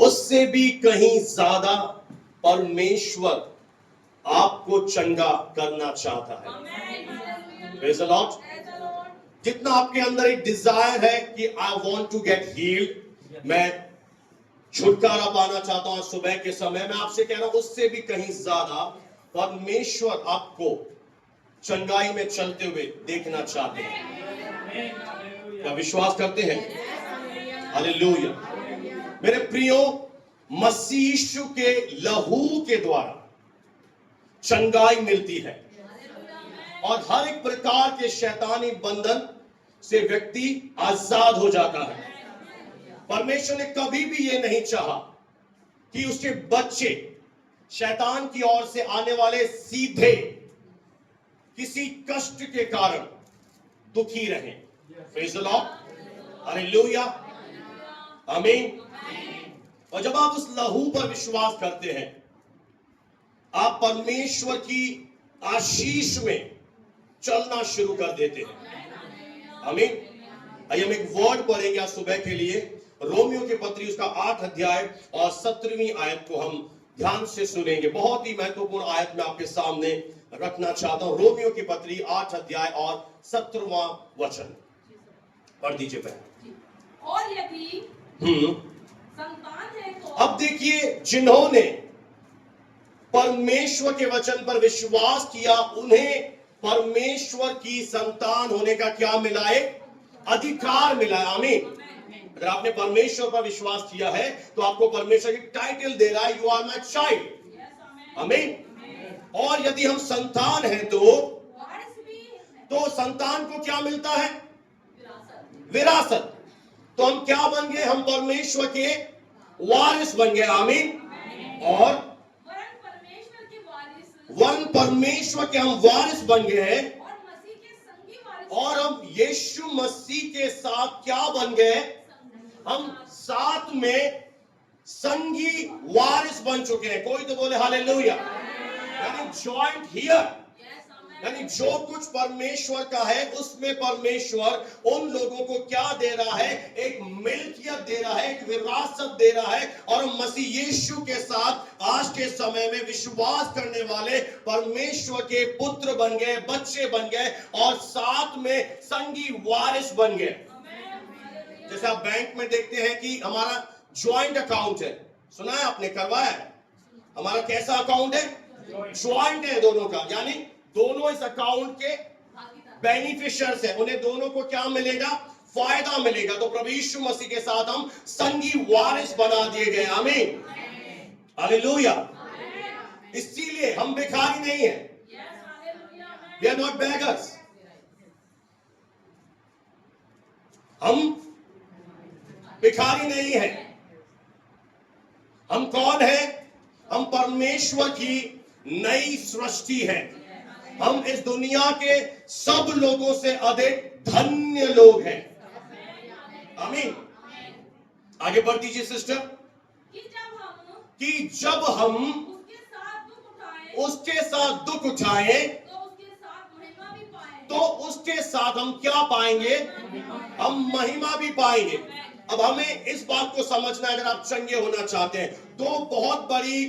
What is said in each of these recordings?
उससे भी कहीं ज्यादा परमेश्वर आपको चंगा करना चाहता है। Praise the Lord। जितना आपके अंदर एक डिजायर है कि I want to get healed, मैं छुटकारा पाना चाहता हूं सुबह के समय, मैं आपसे कह रहा हूं उससे भी कहीं ज्यादा परमेश्वर आपको चंगाई में चलते हुए देखना चाहते हैं। क्या विश्वास करते हैं? हालेलुया। मेरे प्रियो, मसीह यीशु के लहू के द्वारा चंगाई मिलती है और हर एक प्रकार के शैतानी बंधन से व्यक्ति आजाद हो जाता है। परमेश्वर ने कभी भी यह नहीं चाहा कि उसके बच्चे शैतान की ओर से आने वाले सीधे किसी कष्ट के कारण दुखी रहें। Praise the Lord. हालेलुया। आमीन। और जब आप उस लहू पर विश्वास करते हैं, आप परमेश्वर की आशीष में चलना शुरू कर देते हैं। आमीन। आइए हम एक वर्ड पढ़ेंगे आज सुबह के लिए। रोमियो के पत्री उसका 8 अध्याय और 17वीं आयत को हम ध्यान से सुनेंगे। बहुत ही महत्वपूर्ण आयत मैं आपके सामने रखना चाहता हूं। रोमियो की पत्री 8 अध्याय और 17वां वचन पढ़ दीजिए पहले। और यदि संतान है तो अब देखिए, जिन्होंने परमेश्वर के वचन पर विश्वास किया, उन्हें परमेश्वर की संतान होने का क्या मिला है? अधिकार मिला है। आमीन। अगर आपने परमेश्वर पर विश्वास किया है तो आपको परमेश्वर की टाइटल दे रहा है, यू आर माय चाइल्ड। आमीन। और यदि हम संतान हैं तो संतान को क्या मिलता है? विरासत। तो हम क्या बन गए? हम परमेश्वर के वारिस बन गए। आमीन। और वन परमेश्वर के हम वारिस बन गए हैं और हम यीशु मसीह के साथ क्या बन गए? हम साथ में संगी वारिस बन चुके हैं। कोई तो बोले हालेलुया। यानी जॉइंट हियर, यानी जो कुछ परमेश्वर का है उसमें परमेश्वर उन लोगों को क्या दे रहा है? एक मिल्कियत दे रहा है, एक विरासत दे रहा है। और हम मसीह यीशु के साथ आज के समय में विश्वास करने वाले परमेश्वर के पुत्र बन गए, बच्चे बन गए और साथ में संगी वारिस बन गए। जैसे आप बैंक में देखते हैं कि हमारा ज्वाइंट अकाउंट है, सुना है आपने? करवाया है? हमारा कैसा अकाउंट है? ज्वाइंट है दोनों का, यानी दोनों इस अकाउंट के बेनिफिशियर्स हैं। उन्हें दोनों को क्या मिलेगा? फायदा मिलेगा। तो प्रभु यीशु मसीह के साथ हम संगी वारिस बना दिए गए। आमीन। हालेलुया। इसीलिए हम भिखारी नहीं हैं। We are not beggars. हम भिखारी नहीं है। हम कौन है? हम परमेश्वर की नई सृष्टि है। हम इस दुनिया के सब लोगों से अधिक धन्य लोग हैं। आमीन। आगे बढ़ दीजिए सिस्टर। कि जब हम उसके साथ दुख उठाएं तो उसके साथ हम क्या पाएंगे? हम महिमा भी पाएंगे। अब हमें इस बात को समझना है, अगर आप चंगे होना चाहते हैं, तो बहुत बड़ी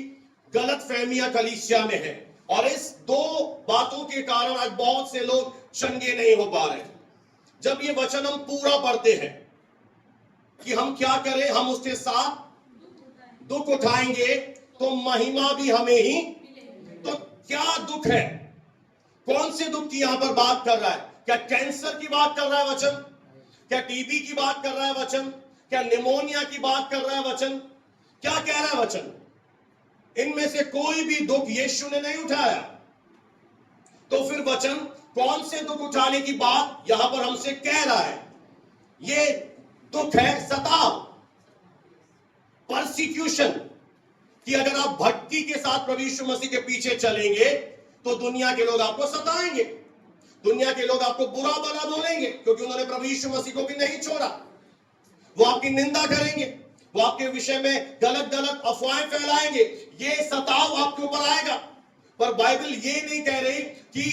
गलतफहमियां कलीसिया में है और इस दो बातों के कारण आज बहुत से लोग चंगे नहीं हो पा रहे। जब ये वचन हम पूरा पढ़ते हैं कि हम क्या करें, हम उसके साथ दुख उठाएंगे तो महिमा भी हमें ही। तो क्या दुख है? कौन से दुख की यहां पर बात कर रहा है? क्या कैंसर की बात कर रहा है वचन? क्या टीबी की बात कर रहा है वचन? क्या निमोनिया की बात कर रहा है वचन? क्या कह रहा है वचन? इनमें से कोई भी दुख यीशु ने नहीं उठाया। तो फिर वचन कौन से दुख उठाने की बात यहां पर हमसे कह रहा है? ये दुख है सताव, परसिक्यूशन, कि अगर आप भक्ति के साथ प्रभु यीशु मसीह के पीछे चलेंगे तो दुनिया के लोग आपको सताएंगे, दुनिया के लोग आपको बुरा भला बोलेंगे, क्योंकि उन्होंने प्रभु यीशु मसीह को भी नहीं छोड़ा। वो आपकी निंदा करेंगे, वो आपके विषय में गलत गलत अफवाहें फैलाएंगे। ये सताव आपके ऊपर आएगा। पर बाइबल ये नहीं कह रही कि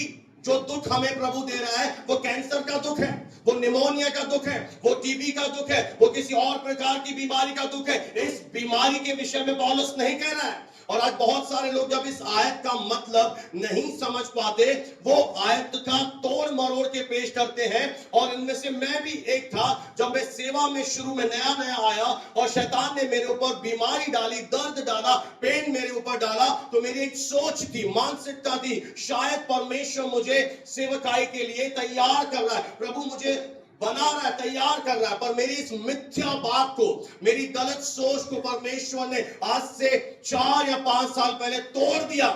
जो दुख हमें प्रभु दे रहा है वो कैंसर का दुख है, वो निमोनिया का दुख है, वो टीबी का दुख है, वो किसी और प्रकार की बीमारी का दुख है। इस बीमारी के विषय में पौलुस नहीं कह रहा है। और आज बहुत सारे लोग जब इस आयत का मतलब नहीं समझ पाते, वो आयत का तोड़ मरोड़ के पेश करते हैं। और इनमें से मैं भी एक था। जब मैं सेवा में शुरू में नया नया आया और शैतान ने मेरे ऊपर बीमारी डाली, दर्द डाला, पेन मेरे ऊपर डाला, तो मेरी एक सोच थी, मानसिकता थी, शायद परमेश्वर मुझे सेवकाई के लिए तैयार कर रहा है, प्रभु मुझे बना रहा है, तैयार कर रहा है। पर मेरी इस मिथ्या बात को, मेरी गलत सोच को परमेश्वर ने आज से 4 या 5 साल पहले तोड़ दिया।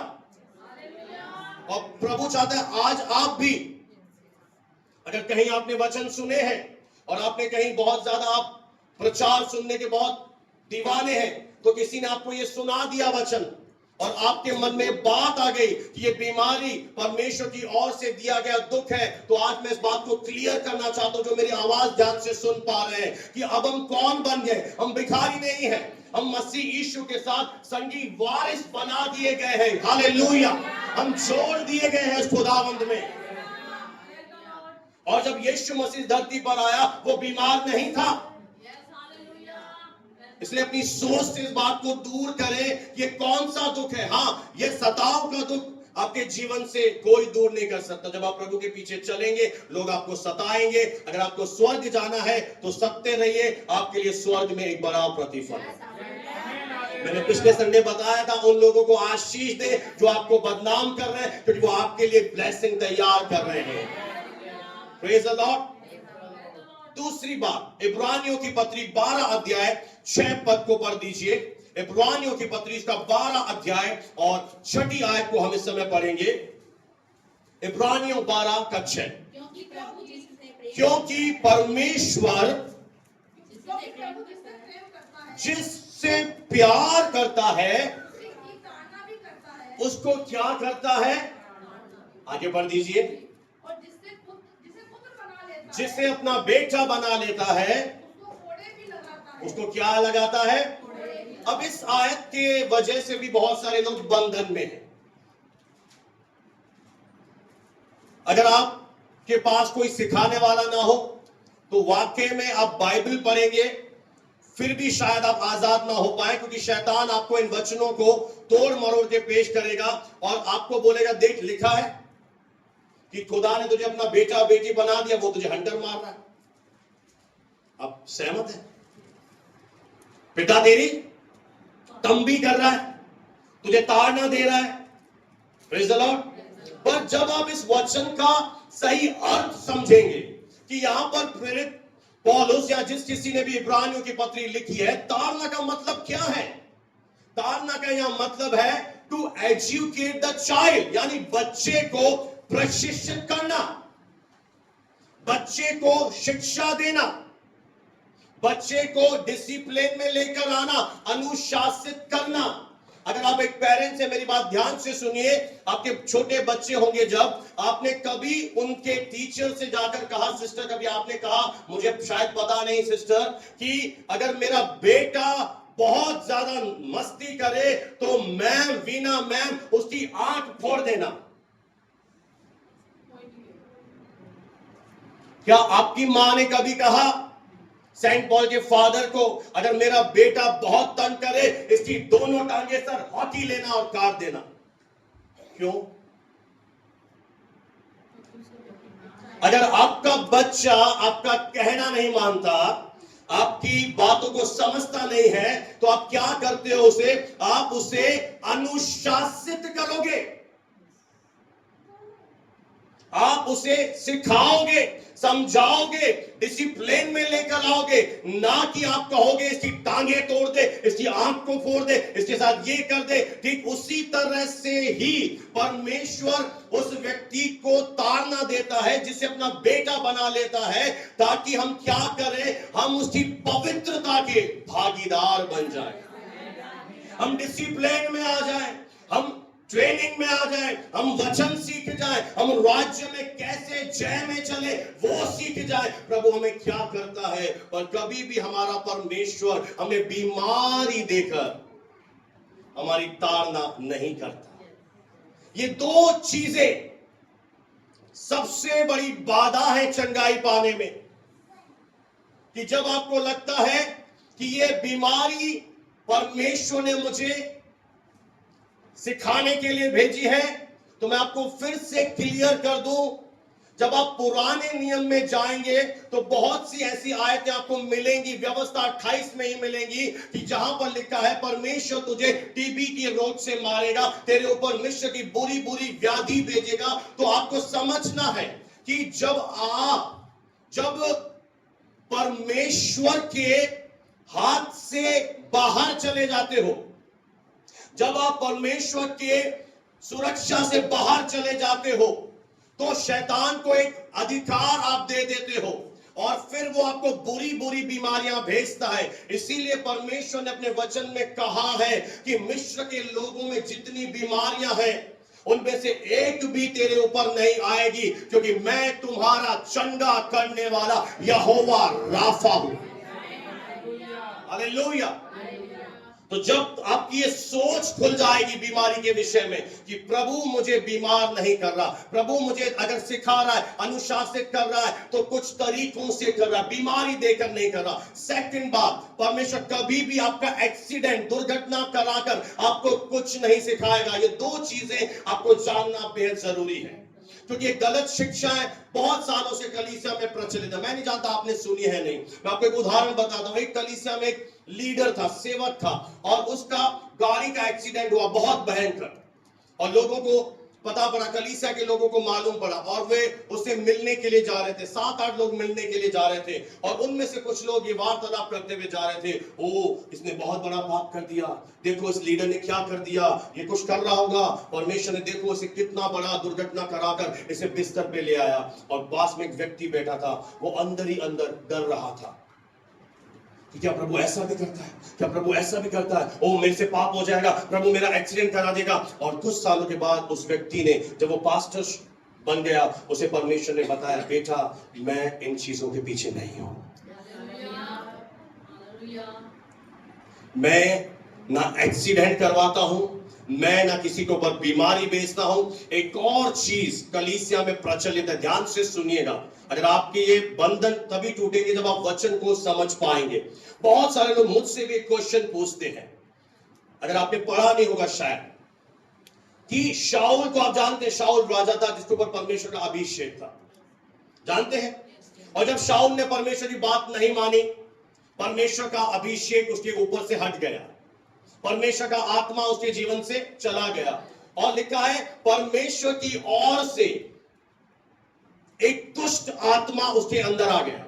और प्रभु चाहता है आज आप भी, अगर कहीं आपने वचन सुने हैं और आपने कहीं बहुत ज्यादा आप प्रचार सुनने के बहुत दीवाने हैं, तो किसी ने आपको ये सुना दिया वचन और आपके मन में बात आ गई कि ये बीमारी परमेश्वर की ओर से दिया गया दुख है, तो आज मैं इस बात को क्लियर करना चाहता हूं, जो मेरी आवाज ध्यान से सुन पा रहे हैं, कि अब हम कौन बन गए। हम भिखारी नहीं हैं, हम मसीह यीशु के साथ संगी वारिस बना दिए गए हैं। हालेलुया, हम जोड़ दिए गए हैं उस खुदावंद में। और जब यीशु मसीह धरती पर आया, वो बीमार नहीं था। इसलिए अपनी सोच से इस बात को दूर करें, ये कौन सा दुख है। हाँ, ये सताव का दुख आपके जीवन से कोई दूर नहीं कर सकता। जब आप प्रभु के पीछे चलेंगे, लोग आपको सताएंगे। अगर आपको स्वर्ग जाना है तो सत्य रहिए, आपके लिए स्वर्ग में एक बड़ा प्रतिफल है। मैंने पिछले संडे बताया था, उन लोगों को आशीष दे जो आपको बदनाम कर रहे हैं, क्योंकि वो आपके लिए ब्लेसिंग तैयार कर रहे हैं। Praise the Lord. दूसरी बात, इब्रानियों की पत्री 12 अध्याय 6 पद को पढ़ दीजिए। इब्रानियों की पत्री का 12 अध्याय और 6 आयत को हम इस समय पढ़ेंगे। इब्रानियों 12 का 6। क्योंकि परमेश्वर जिससे प्यार करता है उसको क्या करता है, आगे बढ़ दीजिए, जिसे अपना बेटा बना लेता है उसको क्या लगाता है। अब इस आयत के वजह से भी बहुत सारे लोग बंधन में हैं। अगर आपके पास कोई सिखाने वाला ना हो तो वाकई में आप बाइबल पढ़ेंगे, फिर भी शायद आप आजाद ना हो पाए, क्योंकि शैतान आपको इन वचनों को तोड़ मरोड़ के पेश करेगा और आपको बोलेगा, देख लिखा है कि खुदा ने तुझे अपना बेटा बेटी बना दिया, वो तुझे हंटर मार रहा है। आप सहमत हैं? पिता तेरी तंबी कर रहा है, तुझे ताड़ना दे रहा है। Praise the Lord. पर जब आप इस वचन का सही अर्थ समझेंगे कि यहां पर प्रेरित पौलुस या जिस किसी ने भी इब्रानियों की पत्री लिखी है, ताड़ना का मतलब क्या है। ताड़ना का यहां मतलब है टू एजुकेट द चाइल्ड, यानी बच्चे को प्रशिक्षित करना, बच्चे को शिक्षा देना, बच्चे को डिसिप्लिन में लेकर आना, अनुशासित करना। अगर आप एक पेरेंट्स हैं, मेरी बात ध्यान से सुनिए, आपके छोटे बच्चे होंगे, जब आपने कभी उनके टीचर से जाकर कहा, सिस्टर, कभी आपने कहा, मुझे शायद पता नहीं सिस्टर, कि अगर मेरा बेटा बहुत ज्यादा मस्ती करे तो मैम, वीना मैम, उसकी आंख फोड़ देना। क्या आपकी मां ने कभी कहा सेंट पॉल के फादर को, अगर मेरा बेटा बहुत तंग करे, इसकी दोनों टांगे सर हॉकी लेना और काट देना? क्यों? अगर आपका बच्चा आपका कहना नहीं मानता, आपकी बातों को समझता नहीं है, तो आप क्या करते हो उसे? आप उसे अनुशासित करोगे, आप उसे सिखाओगे, समझाओगे, डिसिप्लिन में लेकर आओगे, ना कि आप कहोगे इसकी टांगे तोड़ दे, इसकी आंख को फोड़ दे, इसके साथ ये कर दे। ठीक उसी तरह से ही परमेश्वर उस व्यक्ति को ताड़ना देता है जिसे अपना बेटा बना लेता है, ताकि हम क्या करें, हम उसकी पवित्रता के भागीदार बन जाएं, हम डिसिप्लिन में आ जाएं, हम ट्रेनिंग में आ जाए, हम वचन सीख जाए, हम राज्य में कैसे जय में चले वो सीख जाए। प्रभु हमें क्या करता है, और कभी भी हमारा परमेश्वर हमें बीमारी देकर हमारी ताड़ना नहीं करता। ये दो चीजें सबसे बड़ी बाधा है चंगाई पाने में, कि जब आपको लगता है कि ये बीमारी परमेश्वर ने मुझे सिखाने के लिए भेजी है, तो मैं आपको फिर से क्लियर कर दूं, जब आप पुराने नियम में जाएंगे तो बहुत सी ऐसी आयतें आपको मिलेंगी, व्यवस्था 28 में ही मिलेंगी, कि जहां पर लिखा है परमेश्वर तुझे टीबी के रोग से मारेगा, तेरे ऊपर मिस्र की बुरी बुरी व्याधि भेजेगा। तो आपको समझना है कि जब परमेश्वर के हाथ से बाहर चले जाते हो, जब आप परमेश्वर के सुरक्षा से बाहर चले जाते हो, तो शैतान को एक अधिकार आप दे देते हो और फिर वो आपको बुरी बुरी बीमारियां भेजता है। इसीलिए परमेश्वर ने अपने वचन में कहा है कि मिस्र के लोगों में जितनी बीमारियां हैं उनमें से एक भी तेरे ऊपर नहीं आएगी, क्योंकि मैं तुम्हारा चंगा करने वाला यहोवा राफा हूं। हालेलुया। तो जब आपकी ये सोच खुल जाएगी बीमारी के विषय में कि प्रभु मुझे बीमार नहीं कर रहा, प्रभु मुझे अगर सिखा रहा है, अनुशासित कर रहा है, तो कुछ तरीकों से कर रहा है, बीमारी देकर नहीं कर रहा। सेकंड बात, परमेश्वर कभी भी आपका एक्सीडेंट, दुर्घटना कराकर आपको कुछ नहीं सिखाएगा। ये दो चीजें आपको जानना बेहद जरूरी है, क्योंकि ये गलत शिक्षाएं बहुत सालों से कलीसिया में प्रचलित है। मैं नहीं जानता आपने सुनी है नहीं। मैं आपको एक उदाहरण बताता हूं। एक कलीसिया में एक लीडर था, सेवक था, और उसका गाड़ी का एक्सीडेंट हुआ बहुत भयंकर, और लोगों को पता पड़ा, कलीसिया के लोगों को मालूम पड़ा, और वे उससे मिलने के लिए जा रहे थे। 7-8 लोग मिलने के लिए जा रहे थे, और उनमें से कुछ लोग ये वार्तालाप करते हुए जा रहे थे, ओ इसने बहुत बड़ा पाप कर दिया, देखो इस लीडर ने क्या कर दिया, ये कुछ कर रहा होगा, परमेश्वर ने देखो इसे कितना बड़ा दुर्घटना कराकर इसे बिस्तर पे ले आया। और पास में एक व्यक्ति बैठा था, वो अंदर ही अंदर डर रहा था कि क्या प्रभु ऐसा भी करता है, क्या प्रभु ऐसा भी करता है, ओ मेरे से पाप हो जाएगा, प्रभु मेरा एक्सीडेंट करा देगा। और कुछ सालों के बाद उस व्यक्ति ने, जब वो पास्टर बन गया, उसे परमेश्वर ने बताया, बेटा मैं इन चीजों के पीछे नहीं हूं, मैं ना एक्सीडेंट करवाता हूं, मैं ना किसी के ऊपर बीमारी भेजता हूं। एक और चीज कलीसिया में प्रचलित है, ध्यान से सुनिएगा, अगर आपके ये बंधन तभी टूटेंगे जब आप वचन को समझ पाएंगे। बहुत सारे लोग मुझसे भी क्वेश्चन पूछते हैं, अगर आपने पढ़ा नहीं होगा शायद, कि शाऊल को आप जानते हैं, शाऊल राजा था जिसके ऊपर परमेश्वर का अभिषेक था, जानते हैं। और जब शाऊल ने परमेश्वर की बात नहीं मानी, परमेश्वर का अभिषेक उसके ऊपर से हट गया, परमेश्वर का आत्मा उसके जीवन से चला गया, और लिखा है परमेश्वर की ओर से एक दुष्ट आत्मा उसके अंदर आ गया।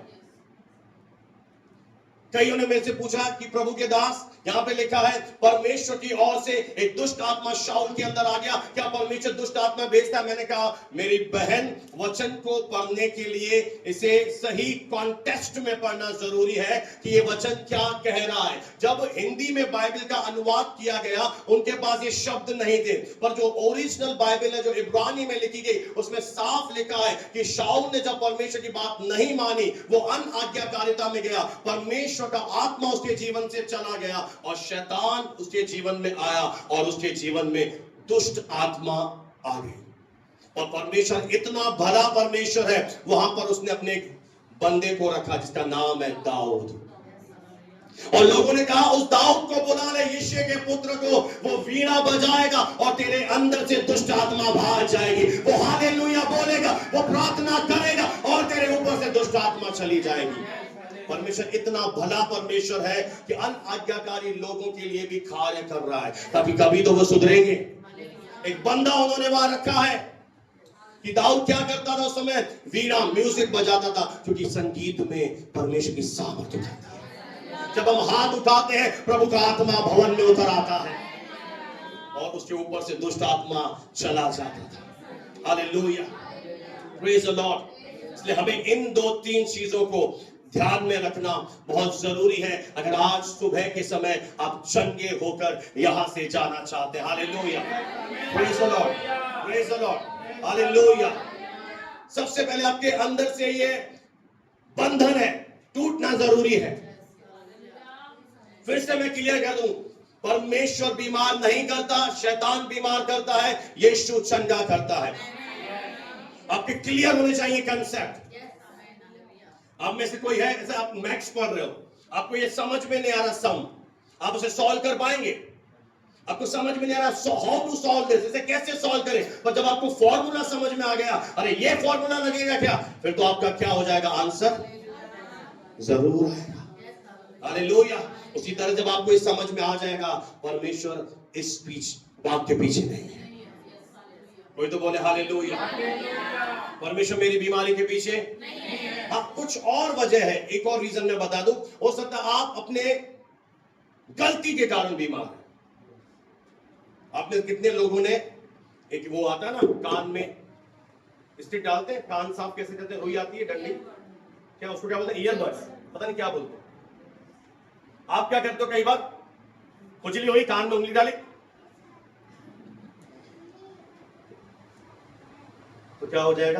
कईयों ने मेरे से पूछा कि प्रभु के दास, यहां पे लिखा है परमेश्वर की ओर से एक दुष्ट आत्मा शाऊल के अंदर आ गया, क्या परमेश्वर दुष्ट आत्मा भेजता है? मैंने कहा मेरी बहन, वचन को पढ़ने के लिए इसे सही कॉन्टेक्स्ट में पढ़ना जरूरी है कि ये वचन क्या कह रहा है। जब हिंदी में बाइबल का अनुवाद किया गया, उनके पास ये शब्द नहीं थे, पर जो ओरिजिनल बाइबल है, जो इब्रानी में लिखी गई, उसमें साफ लिखा है कि शाऊल ने जब परमेश्वर की बात नहीं मानी, वो अनाज्ञाकारिता में गया, परमेश्वर का आत्मा उसके जीवन से चला गया, और शैतान उसके जीवन में आया, और उसके जीवन में दुष्ट आत्मा आ गई। और परमेश्वर इतना भला परमेश्वर है, वहां पर उसने अपने एक बंदे को रखा जिसका नाम है दाऊद। और लोगों ने कहा उस दाऊद को बुला ले, यिशै के पुत्र को, वो वीणा बजाएगा और तेरे अंदर से दुष्ट आत्मा भाग जाएगी, वो हालेलुया बोलेगा, वो प्रार्थना करेगा और तेरे ऊपर से दुष्ट आत्मा चली जाएगी। परमेश्वर इतना भला परमेश्वर है कि अनाज्ञाकारी लोगों के लिए भी कार्य कर रहा है, ताकि कभी तो वो सुधरेंगे। एक बंदा उन्होंने वहां रखा है कि दाऊद क्या करता था उस समय, वीणा म्यूजिक बजाता था, क्योंकि संगीत में परमेश्वर की सामर्थ्य होती है। जब हम हाथ उठाते हैं, प्रभु का आत्मा भवन में उतर आता है और उसके ऊपर से दुष्ट आत्मा चला जाता था। Hallelujah, praise the Lord. इसलिए हमें इन 2-3 चीजों को ध्यान में रखना बहुत जरूरी है, अगर आज सुबह के समय आप चंगे होकर यहां से जाना चाहते हैं। Hallelujah, praise the Lord, praise the Lord, hallelujah. सबसे पहले आपके अंदर से ये बंधन है, टूटना जरूरी है। फिर से मैं क्लियर कर दूं, परमेश्वर बीमार नहीं करता, शैतान बीमार करता है, यीशु चंगा करता है। आपके क्लियर होने चाहिए कंसेप्ट। आप में से कोई है, जैसे आप मैथ्स पढ़ रहे हो, आपको ये समझ में नहीं आ रहा सम, आप उसे सॉल्व कर पाएंगे? आपको समझ में नहीं आ रहा हाउ टू सॉल्व दिस, इसे कैसे सॉल्व करें, पर जब आपको फॉर्मूला समझ में आ गया, अरे ये फॉर्मूला लगेगा क्या, फिर तो आपका क्या हो जाएगा, आंसर जरूर आएगा। हालेलुया। उसी तरह जब आपको इस समझ में आ जाएगा, परमेश्वर इस बात के पीछे नहीं है। कोई तो बोले हालेलुया। परमेश्वर मेरी बीमारी के पीछे नहीं है। हाँ, कुछ और वजह है, एक और रीजन मैं बता दूं। हो सकता है आप अपने गलती के कारण बीमार हैं। आपने कितने लोगों ने, एक वो आता है ना कान में स्टिक डालते हैं, कान साफ कैसे करते हैं, रुई आती है डंडी, क्या उसको क्या बोलते हैं, ईयरबड्स, पता नहीं क्या बोलते हैं। आप क्या करते हो, कई बार खुजली हुई, कान में उंगली डाली, तो क्या हो जाएगा,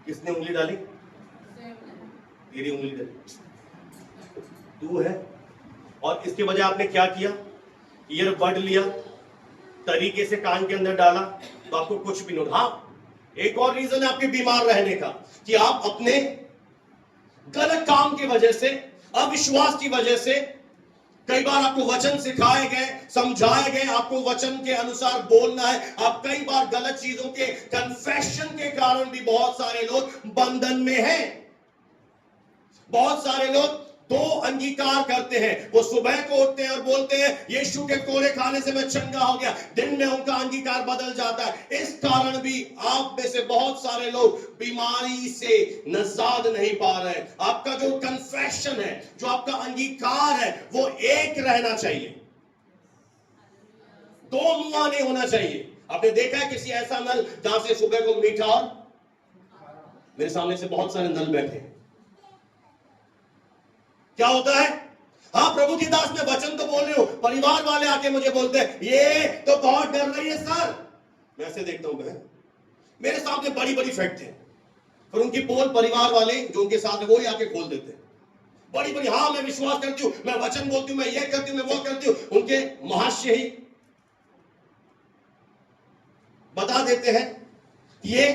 किसने उंगली डाली, तेरी उंगली डाली, तू है। और इसके बजाय आपने क्या किया, ईयरबड लिया, तरीके से कान के अंदर डाला, तो आपको कुछ भी नहीं। हाँ, एक और रीजन है आपके बीमार रहने का, कि आप अपने गलत काम की वजह से, अविश्वास की वजह से, कई बार आपको वचन सिखाए गए, समझाए गए, आपको वचन के अनुसार बोलना है, आप कई बार गलत चीजों के कन्फेशन के कारण भी बहुत सारे लोग बंधन में हैं। बहुत सारे लोग दो अंगीकार करते हैं, वो सुबह को उठते हैं और बोलते हैं यीशु के कोड़े खाने से मैं चंगा हो गया, दिन में उनका अंगीकार बदल जाता है। इस कारण भी आप में से बहुत सारे लोग बीमारी से निजात नहीं पा रहे। आपका जो कन्फेशन है, जो आपका अंगीकार है, वो एक रहना चाहिए, दो मुंह नहीं होना चाहिए। आपने देखा है किसी ऐसा नल जहां से सुबह को मीठा, और मेरे सामने से बहुत सारे नल बैठे हैं, क्या होता है, हाँ प्रभु की दास, मैं वचन तो बोल रही हूं, परिवार वाले आके मुझे बोलते हैं ये तो बहुत डर रही है सर। मैं ऐसे देखता हूं, बहन मेरे सामने बड़ी बड़ी फैक्ट है, पर उनकी पोल परिवार वाले जो उनके साथ है वो ही आके खोल देते हैं बड़ी बड़ी। हाँ मैं विश्वास करती हूँ, मैं वचन बोलती हूँ, मैं ये करती हूँ, मैं वो करती हूँ, उनके महाशय ही बता देते हैं ये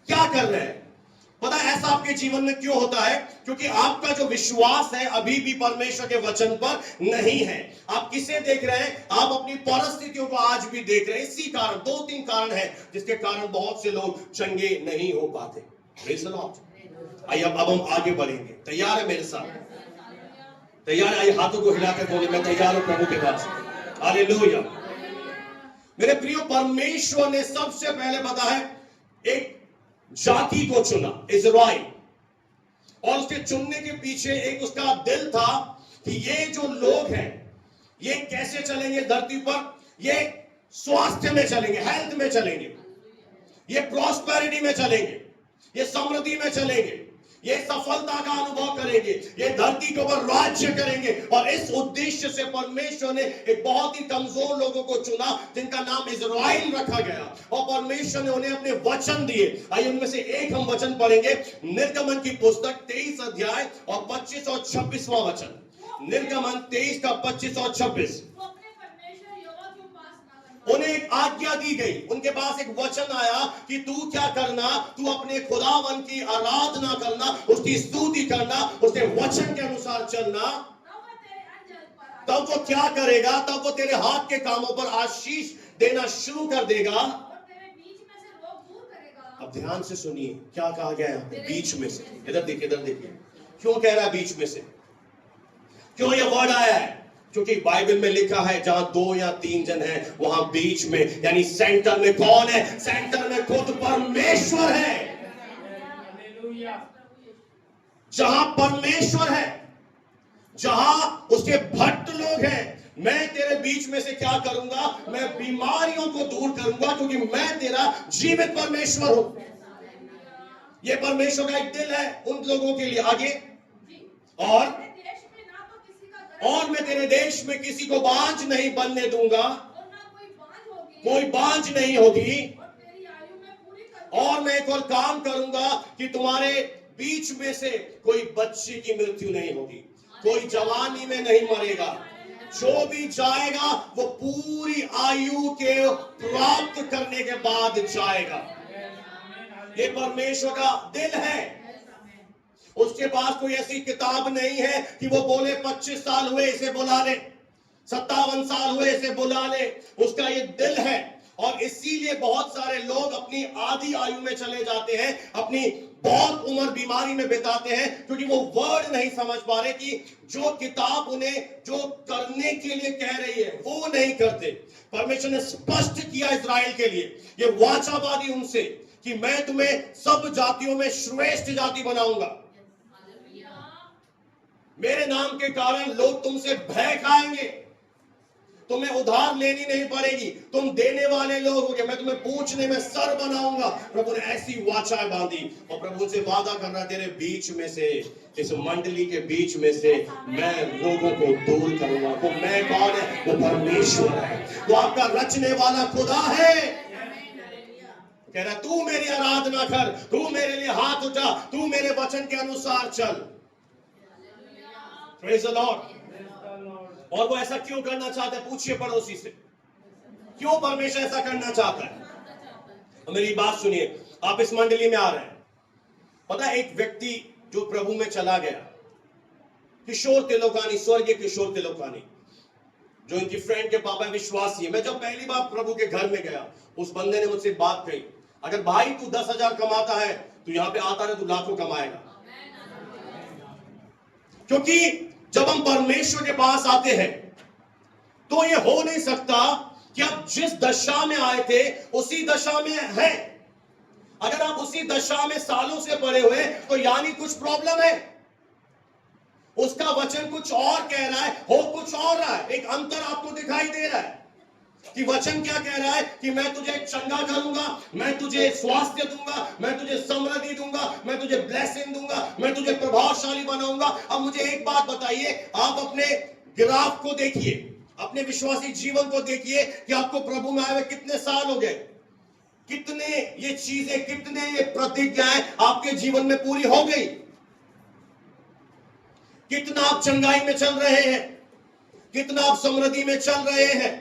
क्या कर रहे हैं। पता है ऐसा आपके जीवन में क्यों होता है, क्योंकि आपका जो विश्वास है अभी भी परमेश्वर के वचन पर नहीं है। आप किसे देख रहे हैं, आप अपनी परिस्थितियों को आज भी देख रहे हैं। इसी कारण, दो तीन कारण है जिसके कारण बहुत से लोग चंगे नहीं हो पाते। Praise the Lord. आइए अब हम आगे बढ़ेंगे। तैयार है मेरे साथ, तैयार है? आइए हाथों को हिलाकर बोले मैं तैयार हूं प्रभु के पास। हालेलुया। मेरे प्रियो, परमेश्वर ने सबसे पहले पता है एक जाति को चुना, इज़राइल, और उसके चुनने के पीछे एक उसका दिल था कि ये जो लोग हैं ये कैसे चलेंगे धरती पर, ये स्वास्थ्य में चलेंगे, हेल्थ में चलेंगे, ये प्रॉस्पेरिटी में चलेंगे, ये समृद्धि में चलेंगे, ये सफलता का अनुभव करेंगे, ये धरती के ऊपर राज्य करेंगे। और इस उद्देश्य से परमेश्वर ने एक बहुत ही कमजोर लोगों को चुना जिनका नाम इज़राइल रखा गया, और परमेश्वर ने उन्हें अपने वचन दिए। आइए उनमें से एक हम वचन पढ़ेंगे, निर्गमन की पुस्तक 23 अध्याय और 25 और 26वां वचन। निर्गमन 23 का 25 और 26। उन्हें एक आज्ञा दी गई, उनके पास एक वचन आया कि तू क्या करना, तू अपने खुदावन की आराधना करना, उसकी स्तुति करना, उसके वचन के अनुसार चलना। तब वो क्या करेगा, तब वो तेरे हाथ के कामों पर आशीष देना शुरू कर देगा। अब ध्यान से सुनिए क्या कहा गया है, बीच में से। इधर देखिए, इधर देखिए, क्यों कह रहा है बीच में से, क्यों ये वर्ड आया है? क्योंकि बाइबल में लिखा है जहां 2 या 3 जन हैं वहां बीच में, यानी सेंटर में कौन है? सेंटर में खुद परमेश्वर है। जहां परमेश्वर है, जहां उसके भक्त लोग हैं, मैं तेरे बीच में से क्या करूंगा, मैं बीमारियों को दूर करूंगा, क्योंकि मैं तेरा जीवित परमेश्वर हूं। यह परमेश्वर का एक दिल है उन लोगों के लिए। आगे, और मैं तेरे देश में किसी को बांझ नहीं बनने दूंगा, कोई बांझ नहीं होगी, और मैं एक और काम करूंगा कि तुम्हारे बीच में से कोई बच्चे की मृत्यु नहीं होगी, कोई जवानी में नहीं मरेगा, जो भी जाएगा वो पूरी आयु के प्राप्त करने के बाद जाएगा। ये परमेश्वर का दिल है। उसके पास कोई ऐसी किताब नहीं है कि वो बोले 25 साल हुए इसे बुला ले, 57 साल हुए इसे बुला ले। उसका ये दिल है, और इसीलिए बहुत सारे लोग अपनी आधी आयु में चले जाते हैं, अपनी बहुत उम्र बीमारी में बिताते हैं, क्योंकि वो वर्ड नहीं समझ पा रहे कि जो किताब उन्हें जो करने के लिए कह रही है वो नहीं करते। परमेश्वर ने स्पष्ट किया इस्राएल के लिए, ये वाचाबादी उनसे, कि मैं तुम्हें सब जातियों में श्रेष्ठ जाति बनाऊंगा। मेरे नाम के कारण लोग तुमसे भय खाएंगे, तुम्हें उधार लेनी नहीं पड़ेगी, तुम देने वाले लोग होगे, मैं तुम्हें पूछने में सर बनाऊंगा। प्रभु ने ऐसी वाचाएं बांधी, और प्रभु से वादा कर रहा, तेरे बीच में से, इस मंडली के बीच में से मैं रोगों को दूर करूंगा। वो मैं कौन है? वो परमेश्वर है, वो आपका रचने वाला खुदा है। कह रहा, तू मेरी आराधना कर, तू मेरे लिए हाथ उठा, तू मेरे वचन के अनुसार चल। Praise the Lord. और वो ऐसा क्यों करना चाहता है? पूछिए पड़ोसी से, क्यों परमेश्वर ऐसा करना चाहता है? तो मेरी बात सुनिए, आप इस मंडली में आ रहे हैं, पता है एक व्यक्ति जो प्रभु में चला गया, किशोर तिलोकानी, स्वर्गीय किशोर तिलोकानी, जो इनकी फ्रेंड के पापा विश्वासी है। मैं जब पहली बार प्रभु के घर में गया, उस बंदे ने मुझसे बात कही, अगर भाई तू 10,000 कमाता है तो यहां पे आता है, तू लाखों कमाएगा। क्योंकि जब हम परमेश्वर के पास आते हैं तो ये हो नहीं सकता कि आप जिस दशा में आए थे उसी दशा में हैं। अगर आप उसी दशा में सालों से पड़े हुए तो यानी कुछ प्रॉब्लम है। उसका वचन कुछ और कह रहा है, हो कुछ और रहा है। एक अंतर आपको दिखाई दे रहा है कि वचन क्या कह रहा है कि मैं तुझे चंगा करूंगा, मैं तुझे स्वास्थ्य दूंगा, मैं तुझे समृद्धि दूंगा, मैं तुझे ब्लेसिंग दूंगा, मैं तुझे प्रभावशाली बनाऊंगा। अब मुझे एक बात बताइए, आप अपने ग्राफ को देखिए, अपने विश्वासी जीवन को देखिए कि आपको प्रभु में आए हुए कितने साल हो गए, कितने ये चीजें, कितने ये प्रतिज्ञाएं आपके जीवन में पूरी हो गई, कितना आप चंगाई में चल रहे हैं, कितना आप समृद्धि में चल रहे हैं।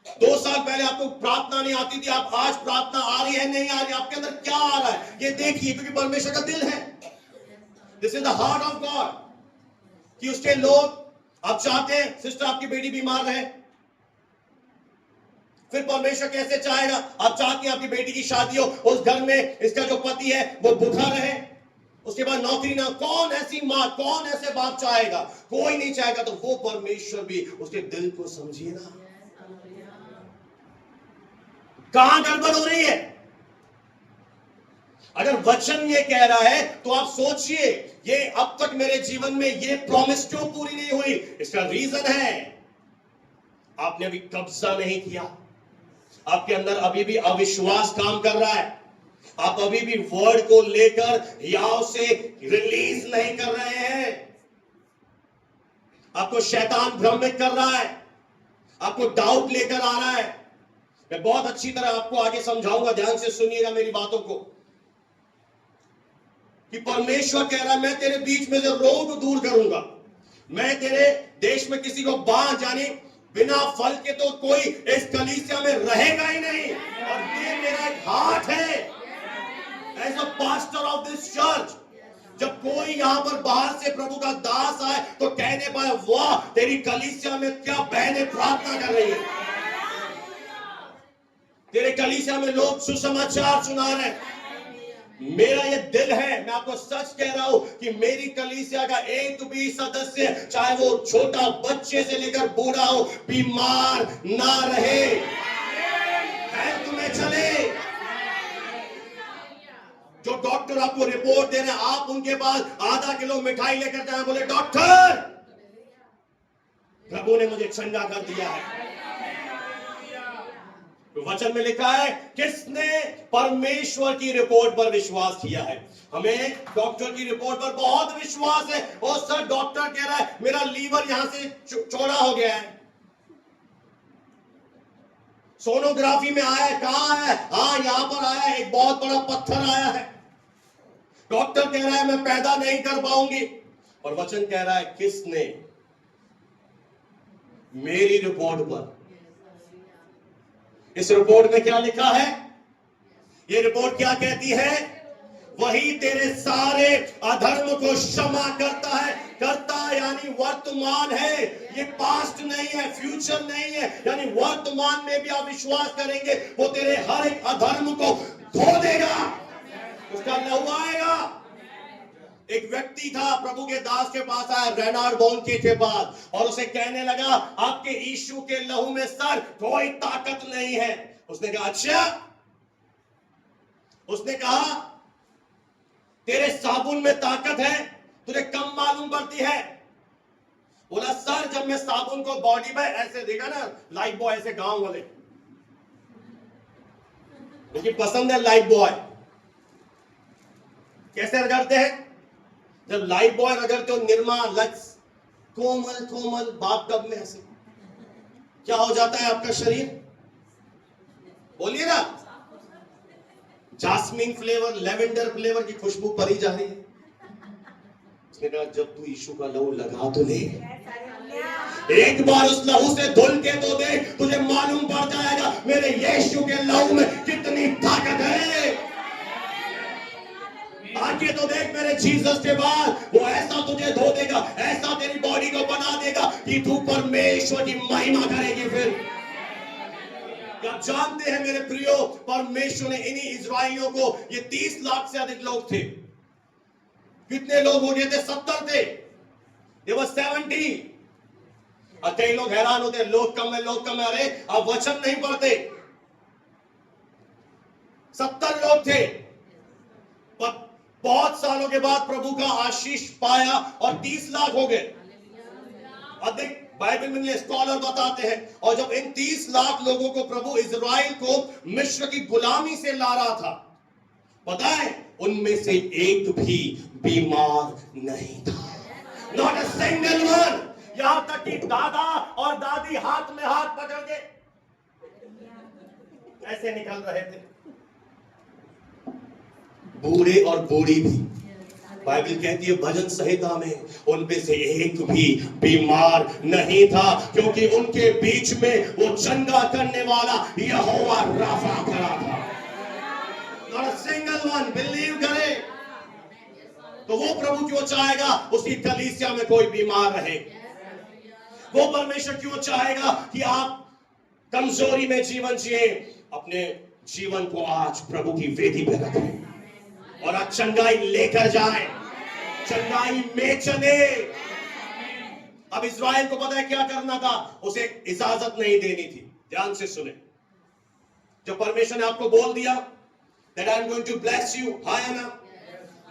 2 साल पहले आपको प्रार्थना नहीं आती थी, आप आज प्रार्थना आ रही है, नहीं आ रही, आपके अंदर क्या आ रहा है ये देखिए, क्योंकि परमेश्वर का दिल है। This is the heart of God, कि उसके लोग, आप चाहते हैं सिस्टर आपकी बेटी बीमार रहे, फिर परमेश्वर कैसे चाहेगा? आप चाहते हैं आपकी बेटी की शादी हो, उस घर में इसका जो पति है वो भूखा रहे, उसके बाद नौकरी ना। कौन ऐसी मां, कौन ऐसे बाप चाहेगा? कोई नहीं चाहेगा। तो वो परमेश्वर भी उसके दिल को समझिए ना, कहां गड़बड़ हो रही है। अगर वचन ये कह रहा है तो आप सोचिए, ये अब तक मेरे जीवन में ये प्रॉमिस क्यों पूरी नहीं हुई? इसका रीजन है आपने अभी कब्जा नहीं किया, आपके अंदर अभी भी अविश्वास काम कर रहा है, आप अभी भी वर्ड को लेकर यहां से रिलीज नहीं कर रहे हैं, आपको शैतान भ्रमित कर रहा है, आपको डाउट लेकर आ रहा है। मैं बहुत अच्छी तरह आपको आगे समझाऊंगा, ध्यान से सुनिएगा मेरी बातों को, कि परमेश्वर कह रहा है मैं तेरे बीच में से रोग दूर करूंगा, मैं तेरे देश में किसी को बांझ, यानी बिना फल के तो कोई इस कलीसिया में रहेगा ही नहीं। और ये मेरा एक हार्ट है as a pastor of this church. जब कोई यहां पर बाहर से प्रभु का दास आए तो कहने पाए, वाह तेरी कलीसिया में क्या बहनें प्रार्थना कर रही है, तेरे कलीसिया में लोग सुसमाचार सुना रहे हैं। मेरा ये दिल है, मैं आपको सच कह रहा हूं कि मेरी कलीसिया का एक भी सदस्य, चाहे वो छोटा बच्चे से लेकर बूढ़ा हो, बीमार ना रहे, हेल्थ में चले। जो डॉक्टर आपको रिपोर्ट दे रहे हैं, आप उनके पास आधा किलो मिठाई लेकर जाए, बोले डॉक्टर प्रभु ने मुझे चंगा कर दिया है। वचन में लिखा है, किसने परमेश्वर की रिपोर्ट पर विश्वास किया है? हमें डॉक्टर की रिपोर्ट पर बहुत विश्वास है। और सर डॉक्टर कह रहा है मेरा लीवर यहां से चौड़ा हो गया है, सोनोग्राफी में आया है, कहां है? हाँ यहां पर आया है, एक बहुत बड़ा पत्थर आया है। डॉक्टर कह रहा है मैं पैदा नहीं कर पाऊंगी, और वचन कह रहा है किसने मेरी रिपोर्ट पर, इस रिपोर्ट में क्या लिखा है? ये रिपोर्ट क्या कहती है? वही तेरे सारे अधर्म को क्षमा करता है यानी वर्तमान है, ये पास्ट नहीं है, फ्यूचर नहीं है, यानी वर्तमान में भी आप विश्वास करेंगे वो तेरे हर एक अधर्म को धो देगा, उसका लहू आएगा। एक व्यक्ति था प्रभु के दास के पास आया, रेनार्ड बोनके के पास, और उसे कहने लगा आपके यीशु के लहू में सर कोई ताकत नहीं है। उसने कहा अच्छा, उसने कहा तेरे साबुन में ताकत है, तुझे कम मालूम पड़ती है। बोला सर जब मैं साबुन को बॉडी में ऐसे देखा ना, लाइफ बॉय ऐसे गांव वाले मुझे पसंद है, लाइफ बॉय कैसे रगड़ते हैं, जब लाइफ बॉय रगड़ते हो निर्मा लक्स कोमल कोमल बाथटब में ऐसे क्या हो जाता है आपका शरीर, बोलिए ना, जास्मिन फ्लेवर, लेवेंडर फ्लेवर की खुशबू परी जा रही है। उसने कहा जब तू यीशु का लहू लगा तो ले, एक बार उस लहू से धुल के तो देख, तुझे मालूम पड़ जाएगा मेरे यीशु के लहू में कितनी ताकत है। आके तो देख मेरे जीसस के बाद वो ऐसा तुझे धो देगा, ऐसा तेरी बॉडी को बना देगा कि तू परमेश्वर की महिमा करेगी। फिर आप जानते हैं मेरे प्रियो, परमेश्वर ने इन्हीं इजराइलियों को, ये 30 लाख से अधिक लोग थे, कितने लोग हो गए थे, 70 थे, ये बस 70। और कई लोग हैरान होते हैं लोग कम है, अरे अब वचन नहीं पढ़ते। 70 लोग थे, पर बहुत सालों के बाद प्रभु का आशीष पाया और 30 लाख हो गए। अधिक बाइबल में स्कॉलर बताते हैं, और जब इन 30 लाख लोगों को प्रभु इजराइल को मिस्र की गुलामी से ला रहा था, पता है उनमें से एक भी बीमार नहीं था, नॉट अ सिंगल वन। यहां तक कि दादा और दादी हाथ में हाथ पकड़ के ऐसे निकल रहे थे, बूढ़े और बूढ़ी भी। बाइबल कहती है भजन संहिता में उनमें से एक भी बीमार नहीं था, क्योंकि उनके बीच में वो चंगा करने वाला यहोवा राफा खड़ा था। Not a single one, believe करे तो वो प्रभु क्यों चाहेगा उसकी कलीसिया में कोई बीमार रहे? वो परमेश्वर क्यों चाहेगा कि आप कमजोरी में जीवन जिए? अपने जीवन को आज प्रभु की वेदी पे रखें और आज चंगाई लेकर जाए, चंगाई में चले। अब इस्राएल को पता है क्या करना था, उसे इजाजत नहीं देनी थी। ध्यान से सुने, जब परमेश्वर ने आपको बोल दिया that I'm going to bless you, हाँ है ना,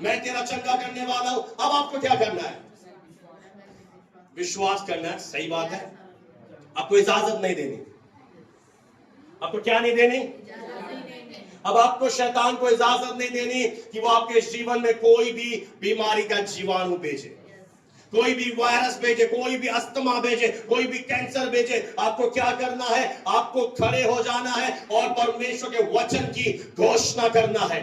मैं तेरा चंगा करने वाला हूं, अब आपको क्या करना है? विश्वास करना है। सही बात है, आपको इजाजत नहीं देनी। आपको क्या नहीं देनी? अब आपको शैतान को इजाजत नहीं देनी कि वो आपके जीवन में कोई भी बीमारी का जीवाणु भेजे, कोई भी वायरस भेजे, कोई भी अस्थमा भेजे, कोई भी कैंसर भेजे। आपको क्या करना है? आपको खड़े हो जाना है और परमेश्वर के वचन की घोषणा करना है।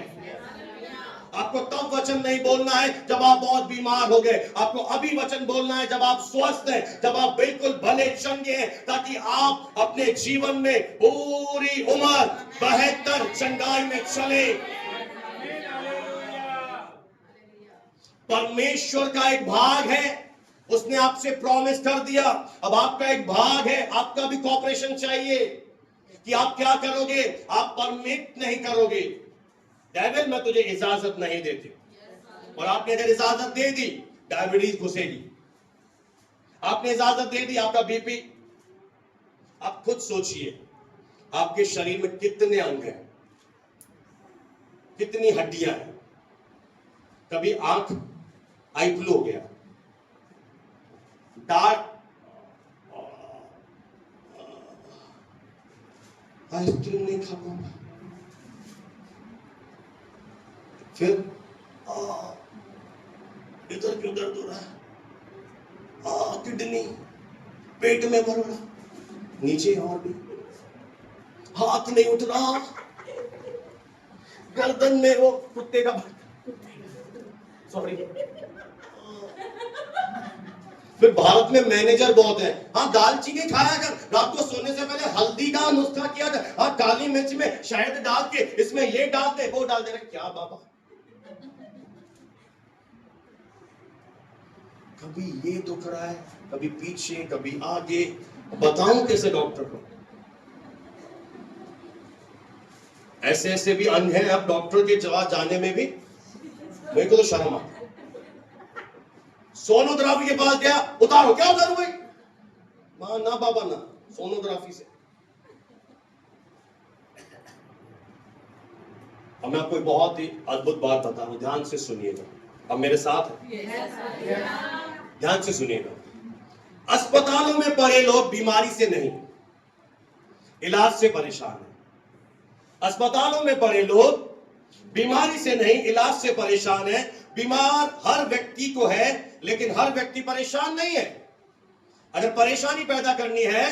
आपको तब वचन नहीं बोलना है जब आप बहुत बीमार हो गए, आपको अभी वचन बोलना है जब आप स्वस्थ हैं, जब आप बिल्कुल भले चंगे हैं, ताकि आप अपने जीवन में पूरी उम्र बेहतर चंगाई में चले। परमेश्वर का एक भाग है, उसने आपसे प्रॉमिस कर दिया। अब आपका एक भाग है, आपका भी कॉपरेशन चाहिए कि आप क्या करोगे। आप परमिट नहीं करोगे, डेविल मैं तुझे इजाजत नहीं देती, और आपने अगर इजाजत दे दी डायबिटीज घुसेगी। आपने इजाजत दे दी, आपका बीपी। आप खुद सोचिए आपके शरीर में कितने अंग हैं, कितनी हड्डियां हैं। कभी आंख आई फ्लू हो गया, दांत आइसक्रीम नहीं खा पाऊंगा, फिर इधर क्यों दर्द हो रहा है, किडनी, पेट में मरोड़ा, नीचे और भी, हाथ नहीं उठ रहा, गर्दन में वो कुत्ते का सॉरी। फिर भारत में मैनेजर बहुत है, हाँ दालचीनी खाया कर, रात को सोने से पहले हल्दी का नुस्खा किया कर, हाँ काली मिर्च में शहद डाल के इसमें ये डाल दे वो डाल दे। क्या बाबा कभी ये दुख रहा है, कभी पीछे, कभी आगे, बताऊं कैसे डॉक्टर को? ऐसे ऐसे भी अंग हैं, अब डॉक्टर के जवाब जाने में भी मेरे को तो शर्म आता। सोनोग्राफी के पास गया, उतारो, क्या उतारू भाई? मां ना बाबा ना, सोनोग्राफी से। अब मैं आपको बहुत ही अद्भुत बात बता रहा हूं, ध्यान से सुनिएगा। अब मेरे साथ है, ध्यान से सुनिएगा। अस्पतालों में पड़े लोग बीमारी से नहीं, इलाज से परेशान है। अस्पतालों में पड़े लोग बीमारी से नहीं, इलाज से परेशान है। बीमार हर व्यक्ति को है, लेकिन हर व्यक्ति परेशान नहीं है। अगर परेशानी पैदा करनी है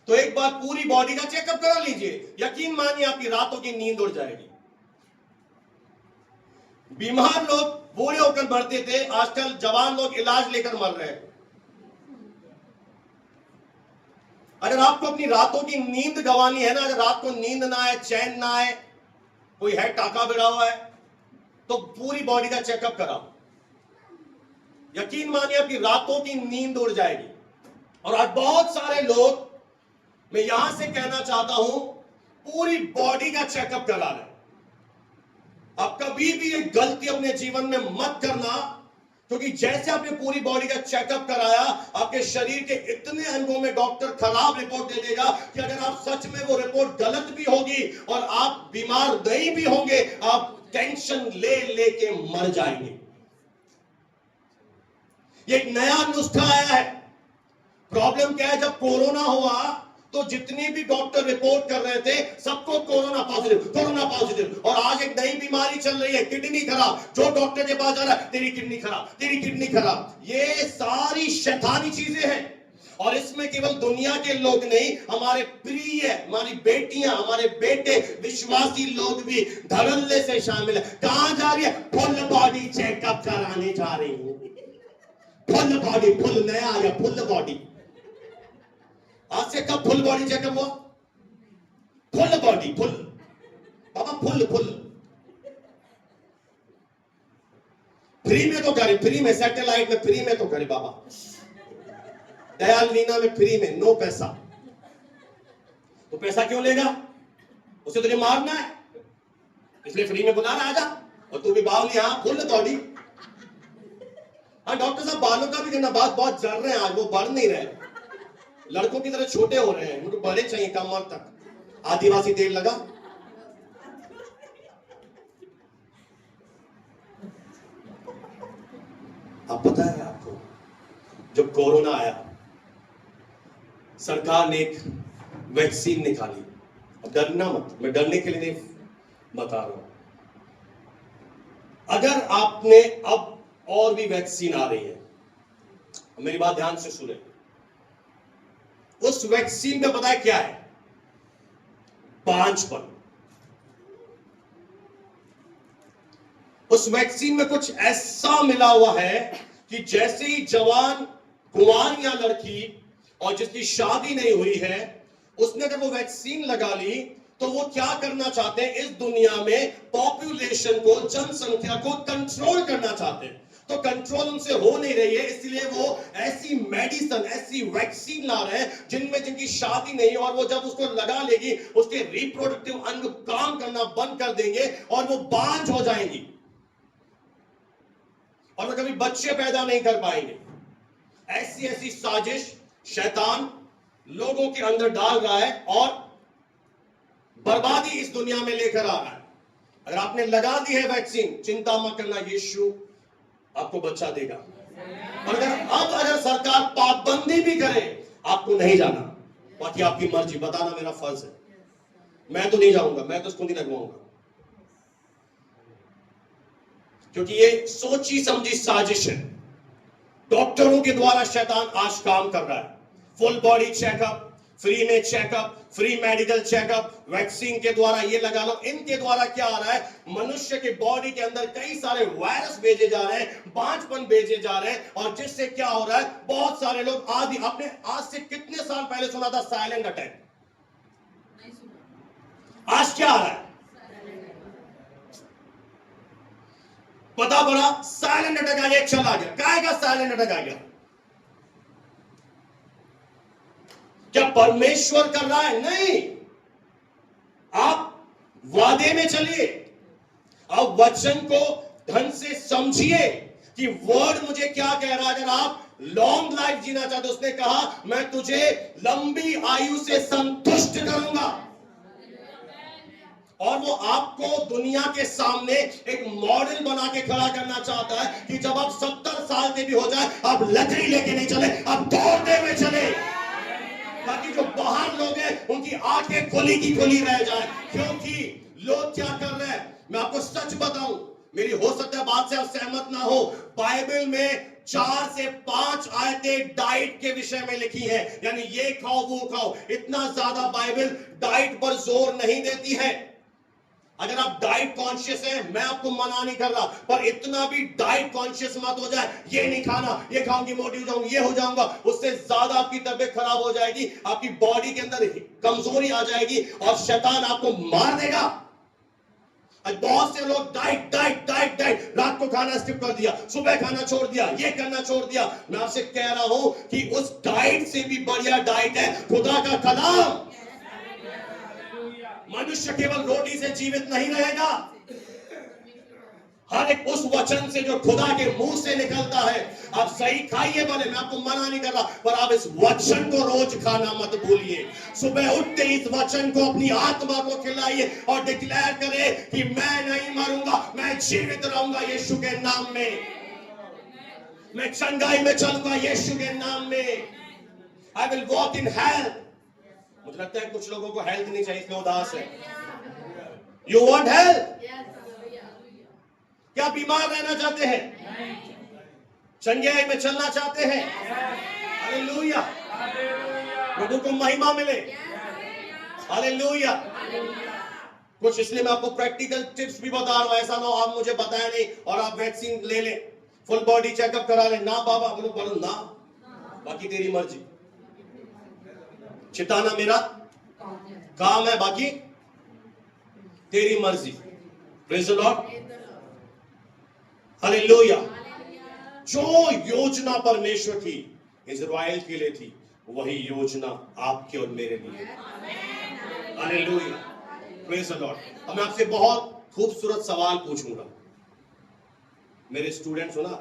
तो एक बार पूरी बॉडी का चेकअप करा लीजिए, यकीन मानिए आपकी रातों की नींद उड़ जाएगी। बीमार लोग बूढ़े होकर मरते थे, आजकल जवान लोग इलाज लेकर मर रहे हैं। अगर आपको अपनी रातों की नींद गंवानी है ना, अगर रात को नींद ना आए, चैन ना आए, कोई है टाका भिड़ा हुआ है, तो पूरी बॉडी का चेकअप कराओ। यकीन मानिए आपकी रातों की नींद उड़ जाएगी। और आज बहुत सारे लोग, मैं यहां से कहना चाहता हूं, पूरी बॉडी का चेकअप करा लें। आप कभी भी एक गलती अपने जीवन में मत करना, क्योंकि जैसे आपने पूरी बॉडी का चेकअप कराया, आपके शरीर के इतने अंगों में डॉक्टर खराब रिपोर्ट दे देगा कि अगर आप सच में वो रिपोर्ट गलत भी होगी और आप बीमार नहीं भी होंगे, आप टेंशन ले लेके मर जाएंगे। ये एक नया नुस्खा आया है। प्रॉब्लम क्या है, जब कोरोना हुआ तो जितनी भी डॉक्टर रिपोर्ट कर रहे थे, सबको कोरोना पॉजिटिव, कोरोना पॉजिटिव। और आज एक नई बीमारी चल रही है, किडनी खराब। जो डॉक्टर के पास जा रहा है, तेरी किडनी खराब, तेरी किडनी खराब। ये सारी शैतानी चीजें हैं। और इसमें केवल दुनिया के लोग नहीं, हमारे प्रिय, हमारी बेटियां, हमारे बेटे, विश्वासी लोग भी धड़ल्ले से शामिल है। कहां जा रही है? फुल बॉडी चेकअप कराने जा रही हूं। फुल बॉडी, फुल नया आया, फुल बॉडी। आज से कब फुल बॉडी चेकअप हुआ? फुल बॉडी, फुल बाबा, फुल फुल। फ्री में तो करे, फ्री में, सैटेलाइट में फ्री में तो करे बाबा। दयाल मीना में फ्री में, नो पैसा। तो पैसा क्यों लेगा? उसे तुझे मारना है, इसलिए फ्री में बुला रहा, आजा। और तू भी बावली, हाँ फुल बॉडी। हाँ डॉक्टर साहब, बालों का भी करना, बात बहुत जल रहे हैं आज, वो बढ़ नहीं रहे, लड़कों की तरह छोटे हो रहे हैं, उनको बड़े चाहिए कमर तक। आदिवासी तेल लगा। अब पता है आपको, जब कोरोना आया, सरकार ने एक वैक्सीन निकाली। अब डरना मत, मैं डरने के लिए नहीं बता रहा हूं। अगर आपने, अब और भी वैक्सीन आ रही है, मेरी बात ध्यान से सुने। उस वैक्सीन में पता है क्या है? बांझपन। उस वैक्सीन में कुछ ऐसा मिला हुआ है कि जैसे ही जवान कुंवार या लड़की और जिसकी शादी नहीं हुई है, उसने अगर वो वैक्सीन लगा ली, तो वो क्या करना चाहते हैं, इस दुनिया में पॉपुलेशन को, जनसंख्या को कंट्रोल करना चाहते हैं। तो कंट्रोल उनसे हो नहीं रही है, इसलिए वो ऐसी मेडिसिन, ऐसी वैक्सीन ला रहे हैं जिनमें जिनकी शादी नहीं, और वो जब उसको लगा लेगी, उसके रिप्रोडक्टिव अंग काम करना बंद कर देंगे और वो बांझ हो जाएंगी और वो कभी बच्चे पैदा नहीं कर पाएंगे। ऐसी ऐसी साजिश शैतान लोगों के अंदर डाल रहा है और बर्बादी इस दुनिया में लेकर आ रहा है। अगर आपने लगा दी है वैक्सीन, चिंता मत करना, यीशु आपको बच्चा देगा। और अगर सरकार पाबंदी भी करे, आपको नहीं जाना, बाकी आपकी मर्जी, बताना मेरा फर्ज है। मैं तो नहीं जाऊंगा, मैं तो उसको नहीं लगवाऊंगा, क्योंकि ये सोची समझी साजिश है। डॉक्टरों के द्वारा शैतान आज काम कर रहा है। फुल बॉडी चेकअप, फ्री में checkup, free medical checkup, vaccine के द्वारा ये लगा लो। इनके द्वारा क्या आ रहा है, मनुष्य के बॉडी के अंदर कई सारे वायरस भेजे जा रहे हैं, बांझपन भेजे जा रहे हैं, और जिससे क्या हो रहा है, बहुत सारे लोग आपने आज से कितने साल पहले सुना था साइलेंट अटैक? आज क्या आ रहा है? पता पड़ा साइलेंट अटैक आ गया, चला गया। क्या आएगा? साइलेंट अटैक आ गया। क्या परमेश्वर कर रहा है? नहीं। आप वादे में चलिए, आप वचन को ढंग से समझिए कि वर्ड मुझे क्या कह रहा है। अगर आप लॉन्ग लाइफ जीना चाहते, उसने कहा मैं तुझे लंबी आयु से संतुष्ट करूंगा, और वो आपको दुनिया के सामने एक मॉडल बना के खड़ा करना चाहता है कि जब आप 70 साल के भी हो जाए, आप लकड़ी लेके नहीं चले, आप दौड़ते हुए चले, ताकि जो बाहर लोग हैं उनकी आंखें खुली की खुली रह जाए। क्योंकि लोग क्या कर रहे हैं, मैं आपको सच बताऊं, मेरी हो सकता है बात से आप सहमत ना हो, बाइबल में 4 से 5 आयतें डाइट के विषय में लिखी हैं, यानी ये खाओ वो खाओ। इतना ज्यादा बाइबल डाइट पर जोर नहीं देती है। अगर आप डाइट कॉन्शियस हैं, मैं आपको मना नहीं कर रहा, पर इतना भी डाइट कॉन्शियस मत हो जाए, ये नहीं खाना, ये खाऊंगी मोटी हो जाऊंगी, ये हो जाऊंगा। उससे ज्यादा आपकी तबीयत खराब हो जाएगी, आपकी बॉडी के अंदर कमजोरी आ जाएगी और शैतान आपको मार देगा। आज बहुत से लोग डाइट डाइट डाइट डाइट, रात को खाना स्किप कर दिया, सुबह खाना छोड़ दिया, ये करना छोड़ दिया। मैं आपसे कह रहा हूं कि उस डाइट से भी बढ़िया डाइट है खुदा का कलाम। मनुष्य केवल रोटी से जीवित नहीं रहेगा, हर एक उस वचन से जो खुदा के मुंह से निकलता है। आप सही खाइए भले, मैं आपको मना नहीं कर रहा, पर आप इस वचन को रोज खाना मत भूलिए। सुबह उठते इस वचन को अपनी आत्मा को खिलाइए और डिक्लेयर करें कि मैं नहीं मरूंगा, मैं जीवित रहूंगा यीशु के नाम में, मैं चंगाई में चलूंगा यीशु के नाम में। I will walk in health. मुझे लगता है कुछ लोगों को हेल्थ नहीं चाहिए, इसलिए उदास है। You want health? क्या बीमार रहना चाहते हैं? चंगाई में चलना चाहते हैं? हालेलुया, प्रभु को महिमा मिले। हालेलुया। कुछ इसलिए मैं आपको प्रैक्टिकल टिप्स भी बता रहा हूं, ऐसा ना हो आप मुझे बताया नहीं और आप वैक्सीन ले लें, फुल बॉडी चेकअप करा लें। ना बाबा, बोलो ना, बाकी तेरी मर्जी। चिताना मेरा काम है, बाकी तेरी मर्जी। Praise the Lord, hallelujah. जो योजना परमेश्वर की इज़राइल के लिए थी, वही योजना आपके और मेरे लिए। Hallelujah, praise the Lord. अब मैं आपसे बहुत खूबसूरत सवाल पूछूंगा, मेरे स्टूडेंट्स हो ना,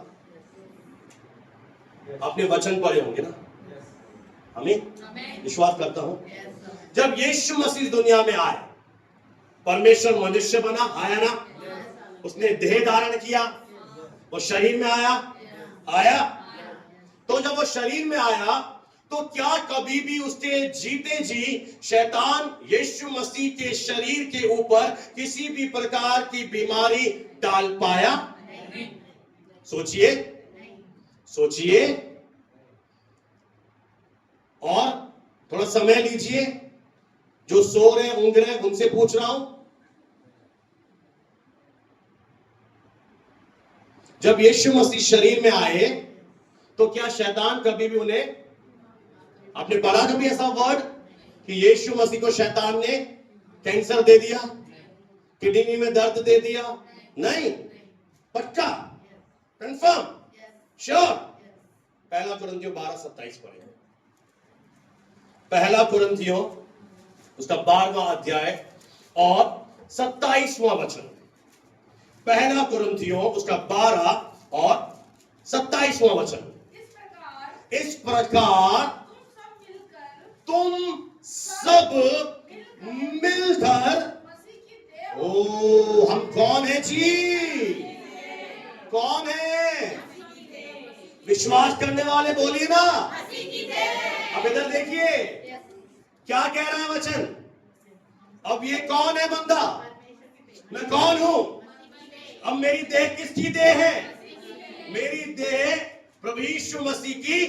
आपने वचन पढ़े होंगे ना? हमें विश्वास करता हूं, जब यीशु मसीह दुनिया में आए, परमेश्वर मनुष्य बना, आया ना? उसने देह धारण किया, वो शरीर में आया। तो जब वो शरीर में आया, तो क्या कभी भी उसके जीते जी शैतान यीशु मसीह के शरीर के ऊपर किसी भी प्रकार की बीमारी डाल पाया? सोचिए और थोड़ा समय लीजिए। जो सो रहे ऊँघ रहे उनसे पूछ रहा हूं, जब यीशु मसीह शरीर में आए तो क्या शैतान कभी भी उन्हें, आपने पढ़ा कभी ऐसा वर्ड कि यीशु मसीह को शैतान ने कैंसर दे दिया, किडनी में दर्द दे दिया? नहीं। पक्का, कंफर्म, श्योर? पहला कुरिन्थियों 12:27 पढ़ेंगे। पहला कुरिन्थियों उसका 12वां अध्याय और 27वां वचन। पहला कुरिन्थियों उसका 12 और 27वां वचन। इस प्रकार तुम सब मिलकर, ओ हम कौन है जी? कौन है? विश्वास करने वाले बोलिए ना। अब इधर देखिए क्या कह रहा है वचन। अब ये कौन है बंदा? मैं कौन हूं? अब मेरी देह किसकी देह है? मेरी देह प्रभु यीशु मसीह की।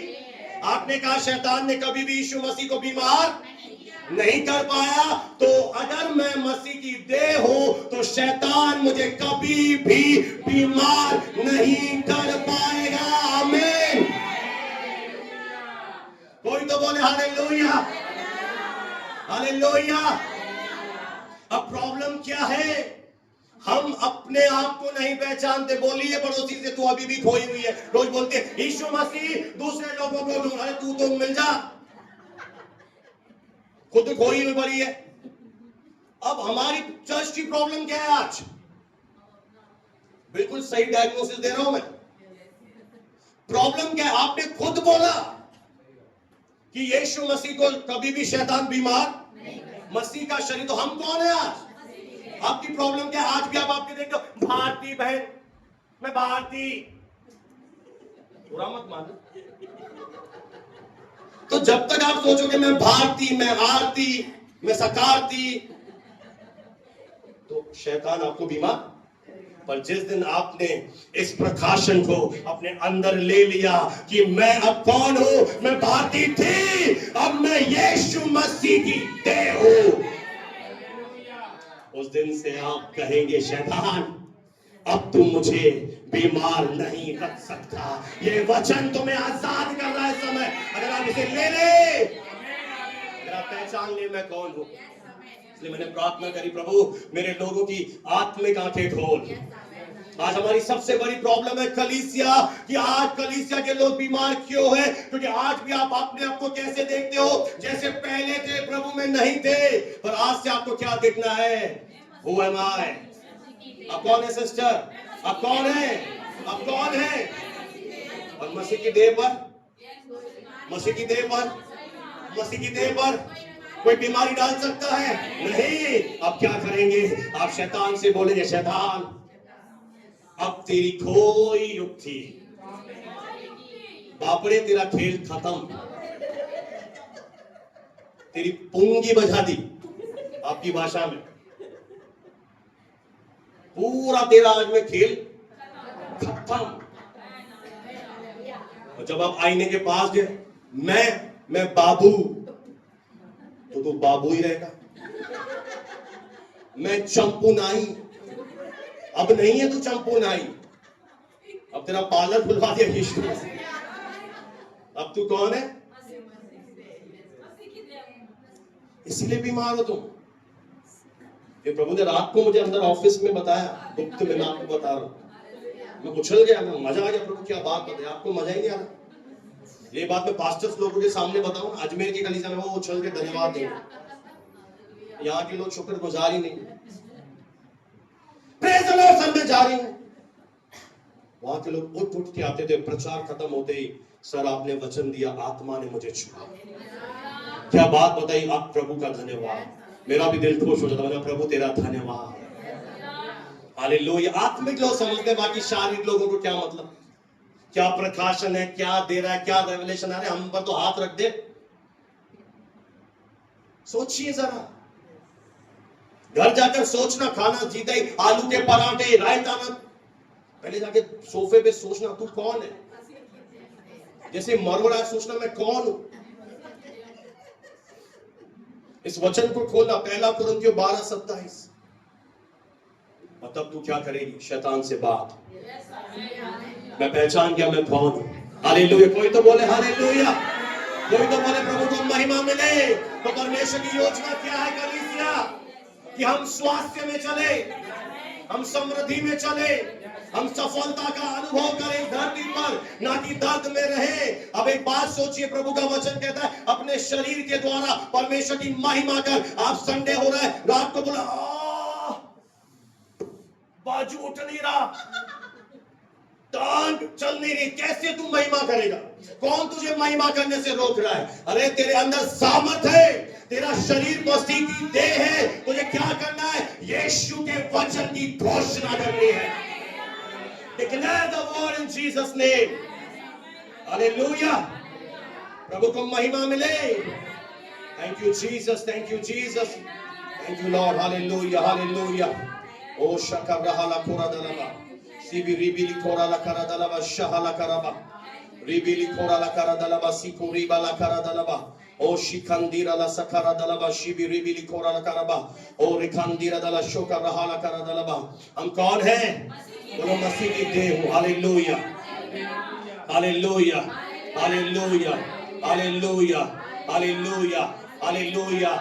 आपने कहा शैतान ने कभी भी यीशु मसीह को बीमार नहीं कर पाया, तो अगर मैं मसीह की देह हूं तो शैतान मुझे कभी भी बीमार नहीं कर पाएगा। आमीन। कोई तो बोले हालेलुया, हालेलुया। अब प्रॉब्लम क्या है? हम अपने आप को नहीं पहचानते। बोलिए पड़ोसी से, तू अभी भी खोई हुई है। रोज बोलते यीशु मसीह, दूसरे लोगों को ढूंढ, अरे तू तो मिल जा। खुद खोई हुई भरी है। अब हमारी चर्च की प्रॉब्लम क्या है आज? बिल्कुल सही डायग्नोसिस दे रहा हूं मैं। प्रॉब्लम क्या है? आपने खुद बोला कि यीशु मसीह को कभी भी शैतान बीमार मसीह का शरीर। तो हम कौन है आज? आपकी प्रॉब्लम क्या है? आज भी आप आपके देखो भारती बहन, मैं भारती, बुरा मत मानो। तो जब तक आप सोचोगे मैं भारती, मैं आरती, मैं सकारती, तो शैतान आपको बीमार। पर जिस दिन आपने इस प्रकाशन को अपने अंदर ले लिया कि मैं अब कौन हूं, मैं भारती थी, अब मैं यीशु मसीह की देह हूं, उस दिन से आप कहेंगे शैतान अब तू मुझे बीमार नहीं रख सकता। ये वचन तुम्हें आजाद कर रहा है समय। अगर आप इसे ले ले, अगर आप पहचान ले मैं कौन हूं। इसलिए मैंने प्रार्थना करी, प्रभु मेरे लोगों की आत्मिक आंखें खोल। आज हमारी सबसे बड़ी प्रॉब्लम है कलीसिया, कि आज कलीसिया के लोग बीमार क्यों हैं? क्योंकि आज भी आप अपने आप को कैसे देखते हो? जैसे पहले थे, प्रभु में नहीं थे। पर आज से आपको क्या देखना है? Who am I? अब कौन है सिस्टर? अब कौन है? अब कौन है? और मसीह की देह पर, मसीह की देह पर, मसीह की देह पर कोई बीमारी डाल सकता है? नहीं। अब क्या करेंगे? आप शैतान से बोलेंगे शैतान अब तेरी कोई युक्ति, बापड़े तेरा खेल खत्म, तेरी पूंगी बजा दी। आपकी भाषा में पूरा तेरा आज में खेल खत्म। और जब आप आईने के पास गए, मैं बाबू, तो तू बाबू ही रहेगा। मैं चंपू नाई, अब नहीं है तू चंपू नाई, अब तेरा पार्लर खुलवा दिया यीशु ने। अब तू कौन है? इसीलिए बीमार हो तुम। ये प्रभु ने रात को मुझे अंदर ऑफिस में बताया, गुप्त में मैं आपको बता रहा हूं। मैं उछल गया, मैं मजा आ गया। प्रभु क्या बात बताई, आपको मजा ही नहीं आ रहा। ये बात मैं पास्टर्स लोगों के सामने बताऊं, अजमेर की कलीसिया में वो उछल के धन्यवाद देंगे। यहाँ के लोग शुक्रगुजार ही नहीं। प्रेज़ द लॉर्ड, सर मैं जा रही हूं। वहां के लोग उठ उठ के आते थे। प्रचार खत्म होते ही, सर आपने वचन दिया, आत्मा ने मुझे छुआ। क्या बात बताई। आप प्रभु का धन्यवाद। मेरा भी दिल खुश हो जाता। मैंने प्रभु तेरा धन्यवाद। हालेलुया। आत्मिक लोग समझते, बाकी शारीरिक लोगों को क्या मतलब, क्या प्रकाशन है, क्या दे रहा है, क्या रेवलेशन आ रहा है, हम पर तो हाथ रख दे। सोचिए जरा, घर जाकर सोचना, खाना जीता ही आलू के पराठे, रायता ना, पहले जाके सोफे पे सोचना तू कौन है। जैसे मर रहा है, सोचना मैं कौन हूं। इस वचन को खोलना, 1 कुरिन्थियों 12:27। और तब तू क्या करेगी? शैतान से बात। मैं पहचान गया मैं कौन हूं। हालेलुया। कोई तो बोले हालेलुया, कोई तो बोले प्रभु को महिमा मिले। तो परमेश्वर की योजना क्या है कलीसिया? कि हम स्वास्थ्य में चले, हम समृद्धि में चले, हम सफलता का अनुभव करें धरती पर, ना कि दर्द में रहे। अब एक बात सोचिए, प्रभु का वचन कहता है अपने शरीर के द्वारा परमेश्वर की महिमा कर। आप संडे हो रहा है, रात को बोला बाजू उठ नहीं रहा, टांग चल नहीं रही, कैसे तू महिमा करेगा? कौन तुझे महिमा करने से रोक रहा है? अरे तेरे अंदर सामर्थ है, तेरा शरीर मसीह की देह है। तुझे क्या करना है? यीशु के वचन की घोषणा करनी है। Declare the word in Jesus name. Hallelujah. प्रभु को महिमा मिले। Thank you Jesus, thank you Jesus, thank you Lord. Hallelujah, hallelujah. Oh shakar rahala kora dalaba, sibi ribili kora la kara dalaba, shahala karaba, ribili kora la kara dalaba, sikuri bala kara dalaba. Oh shikandira la sakara dalaba, shibi ribili kora la karaba, oh rikandira dala shoka rahala kara dalaba. हम कौन हैं? बोलो मसीह की देह हूं। Hallelujah, hallelujah, hallelujah, hallelujah, hallelujah, hallelujah.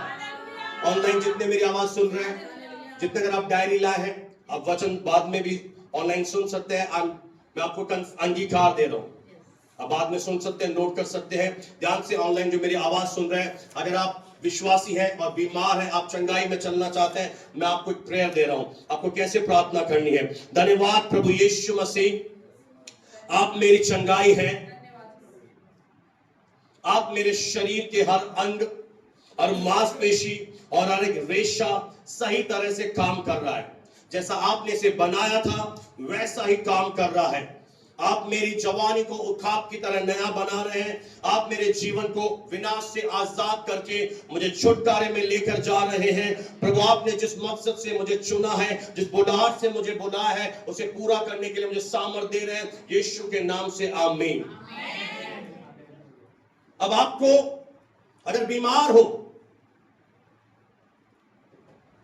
Online जितने मेरी आवाज सुन रहे हैं, जितने अगर आप डायरी लाए हैं, आप वचन बाद में भी ऑनलाइन सुन सकते हैं। मैं आपको अंगीकार दे रहा हूं, आप बाद में सुन सकते हैं, नोट कर सकते हैं। ध्यान से ऑनलाइन जो मेरी आवाज सुन रहे हैं, अगर आप विश्वासी हैं और बीमार हैं, आप चंगाई में चलना चाहते हैं, मैं आपको एक प्रेयर दे रहा हूं। आपको कैसे प्रार्थना करनी है? धन्यवाद प्रभु यीशु मसीह, आप मेरी चंगाई हैं। आप मेरे शरीर के हर अंग, हर मांसपेशी और हर एक रेशा सही तरह से काम कर रहा है। जैसा आपने इसे बनाया था वैसा ही काम कर रहा है। आप मेरी जवानी को उखाब की तरह नया बना रहे हैं। आप मेरे जीवन को विनाश से आजाद करके मुझे छुटकारे में लेकर जा रहे हैं। प्रभु, आपने जिस मकसद से मुझे चुना है, जिस बुलाहट से मुझे बुलाया है, उसे पूरा करने के लिए मुझे सामर्थ दे रहे हैं। यीशु के नाम से आमीन। अब आपको अगर बीमार हो,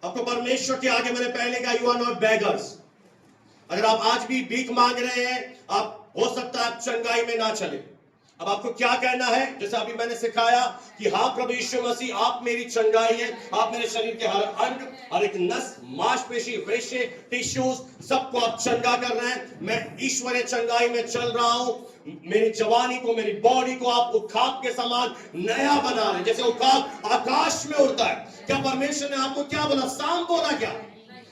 आपको परमेश्वर के आगे, मैंने पहले कहा, यू आर नॉट बेगर्स। अगर आप आज भी भीख मांग रहे हैं, आप हो सकता है आप चंगाई में ना चले। अब आपको क्या कहना है? जैसा अभी मैंने सिखाया कि हाँ प्रभु यीशु मसीह, आप मेरी चंगाई है। आप मेरे शरीर के हर अंग, हर एक नस, मांसपेशी, रेशे, टिश्यूज, सबको आप चंगा कर रहे हैं। मैं ईश्वरीय चंगाई में चल रहा हूं। मेरी जवानी को, मेरी बॉडी को आप उखाब के समान नया बना रहे हैं। जैसे उखाब आकाश में उड़ता है। क्या परमेश्वर ने आपको क्या बोला? सांप बोला क्या?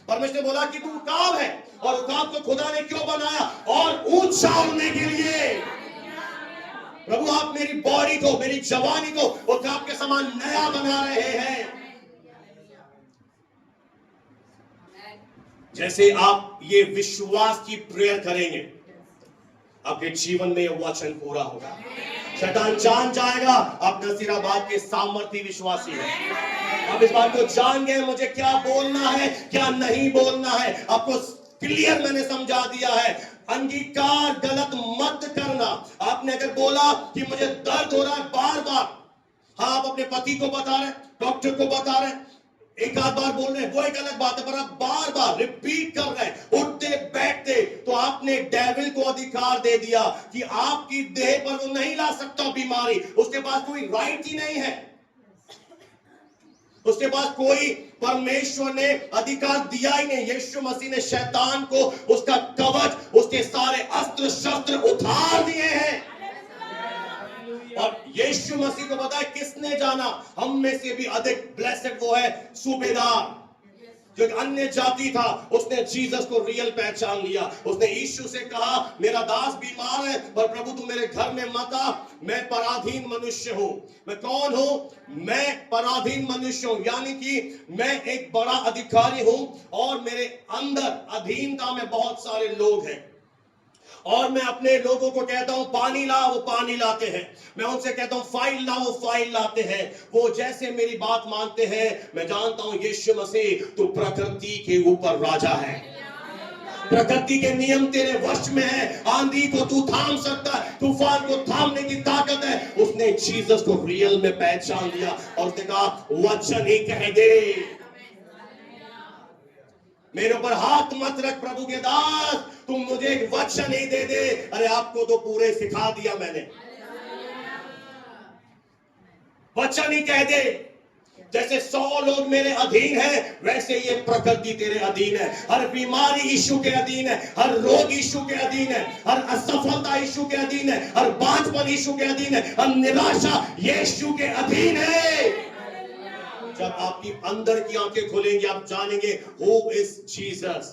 परमेश्वर ने बोला कि तू उखाब है, और उखाब को खुदा ने क्यों बनाया? और ऊंचा उड़ने के लिए। प्रभु, आप मेरी बॉडी को, मेरी जवानी को उखाब के समान नया बना रहे हैं। जैसे आप ये विश्वास की प्रेयर करेंगे, आपके जीवन में यह वचन पूरा होगा। शैतान जान जाएगा आप नसीराबाद के सामर्थी विश्वासी हैं। आप इस बात को जान गए मुझे क्या बोलना है, क्या नहीं बोलना है। आपको क्लियर मैंने समझा दिया है। अंगीकार गलत मत करना। आपने अगर बोला कि मुझे दर्द हो रहा है बार बार, हाँ आप अपने पति को बता रहे हैं, डॉक्टर को बता रहे हैं, एक आध बार बोल रहे हैं, वो एक अलग बात है, पर आप बार बार रिपीट कर रहे हैं, उठते बैठते, तो आपने डेविल को अधिकार दे दिया कि आपकी देह पर वो नहीं ला सकता बीमारी। उसके पास कोई राइट ही नहीं है। उसके पास कोई, परमेश्वर ने अधिकार दिया ही नहीं। यीशु मसीह ने शैतान को, उसका कवच, उसके सारे अस्त्र शस्त्र उतार दिए हैं। और यीशु मसीह को पता है किसने जाना? हम में से भी अधिक ब्लेसेड वो है सूबेदार, जो एक अन्य जाति था। उसने जीसस को रियल पहचान लिया। उसने यीशु से कहा, मेरा दास बीमार है, पर प्रभु तू मेरे घर में मत आ, मैं पराधीन मनुष्य हूं। मैं कौन हूं? मैं पराधीन मनुष्य हूं, यानी कि मैं एक बड़ा अधिकारी हूं और मेरे अंदर अधीनता में बहुत सारे लोग हैं। और मैं अपने लोगों को कहता हूं पानी ला, वो पानी लाते हैं। मैं उनसे कहता हूं फाइल ला, वो फाइल लाते हैं। वो जैसे मेरी बात मानते हैं। मैं जानता हूं यीशु मसीह तू प्रकृति के ऊपर राजा है। प्रकृति के नियम तेरे वश में है। आंधी को तू थाम सकता है, तूफान को थामने की ताकत है। उसने जीसस को रियल में पहचान लिया और उसने कहा वचन ही कह दे, मेरे ऊपर हाथ मत रख प्रभु के दास, तुम मुझे एक वचन ही दे दे। अरे आपको तो पूरे सिखा दिया मैंने, वचन ही कह दे। जैसे 100 लोग मेरे अधीन हैं, वैसे ये प्रकृति तेरे अधीन है। हर बीमारी यीशु के अधीन है, हर रोग यीशु के अधीन है, हर असफलता यीशु के अधीन है, हर बांझपन यीशु के अधीन है, हर निराशा यीशु के अधीन है। जब आपकी अंदर की आंखें खुलेंगी, आप जानेंगे हु इज जीसस,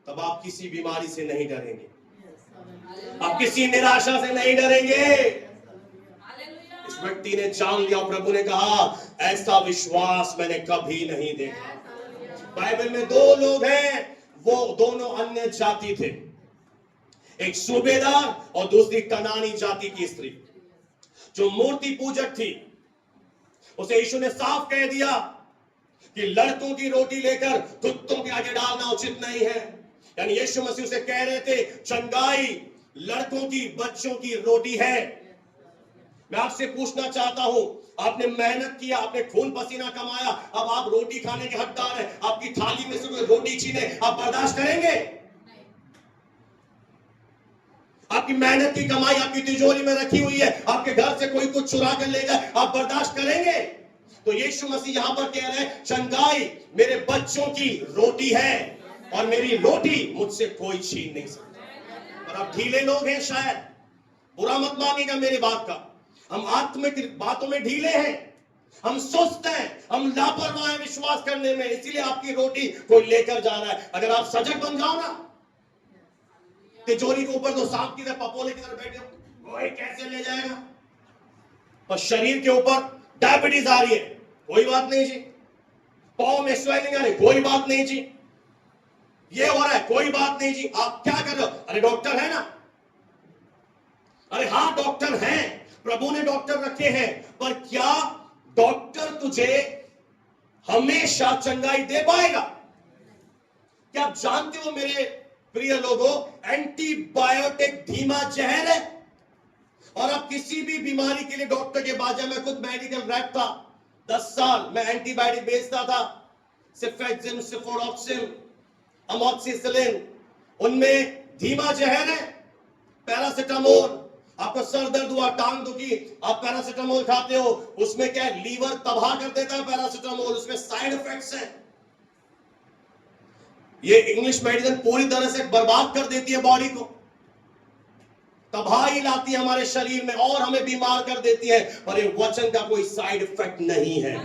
तब आप किसी बीमारी से नहीं डरेंगे, आप किसी निराशा से नहीं डरेंगे। इस व्यक्ति ने जान लिया, प्रभु ने कहा ऐसा विश्वास मैंने कभी नहीं देखा। बाइबल में 2 लोग हैं, वो दोनों अन्य जाति थे, एक सूबेदार और दूसरी कनानी जाति की स्त्री जो मूर्ति पूजक थी। उसे यीशु ने साफ कह दिया कि लड़कों की रोटी लेकर कुत्तों के आगे डालना उचित नहीं है। यानी यीशु मसीह से कह रहे थे चंगाई लड़कों की, बच्चों की रोटी है। मैं आपसे पूछना चाहता हूं, आपने मेहनत किया, आपने खून पसीना कमाया, अब आप रोटी खाने के हकदार हैं। आपकी थाली में से कोई रोटी छीने, आप बर्दाश्त करेंगे? आपकी मेहनत की कमाई आपकी तिजोरी में रखी हुई है, आपके घर से कोई कुछ चुरा कर ले जाए, आप बर्दाश्त करेंगे? तो यीशु मसीह यहां पर कह रहे हैं चंगाई मेरे बच्चों की रोटी है और मेरी रोटी मुझसे कोई छीन नहीं सकता। पर आप ढीले लोग हैं, शायद बुरा मत मानिएगा मेरी बात का, हम आत्मिक बातों में ढीले हैं। हम सुस्त हैं, हम लापरवाह हैं विश्वास करने में, इसीलिए आपकी रोटी कोई लेकर जा रहा है। अगर आप सजग बन जाओ ना, तिजोरी के ऊपर तो सांप की तरह पपोले की तरह बैठे हो, कोई कैसे ले जाएगा। और शरीर के ऊपर डायबिटीज आ रही है, कोई बात नहीं जी। पाँव में स्वेलिंग आ रही, कोई बात नहीं जी। ये हो रहा है, कोई बात नहीं जी। आप क्या कर रहे हो? अरे डॉक्टर है ना। अरे हाँ डॉक्टर हैं, प्रभु ने डॉक्टर रखे हैं, पर क्या डॉक्टर तुझे हमेशा चंगाई दे पाएगा? क्या आप जानते हो मेरे प्रिय लोगों, एंटीबायोटिक धीमा जहर है। और अब किसी भी बीमारी के लिए डॉक्टर के पास जाए, मैं खुद मेडिकल रैप था 10 साल, मैं एंटीबायोटिक बेचता था, सिफेक्सिम, सिफोरॉक्सिन, अमोक्सिसिलिन, उनमें धीमा जहर है। पैरासिटामोल, आपको सर दर्द हुआ, टांग दुखी, आप पैरासिटामोल खाते हो, उसमें क्या है, लीवर तबाह कर देता है पैरासिटामोल, उसमें साइड इफेक्ट्स हैं। ये इंग्लिश मेडिसिन पूरी तरह से बर्बाद कर देती है बॉडी को, तबाही लाती है हमारे शरीर में और हमें बीमार कर देती है। पर ये वचन का कोई साइड इफेक्ट नहीं है।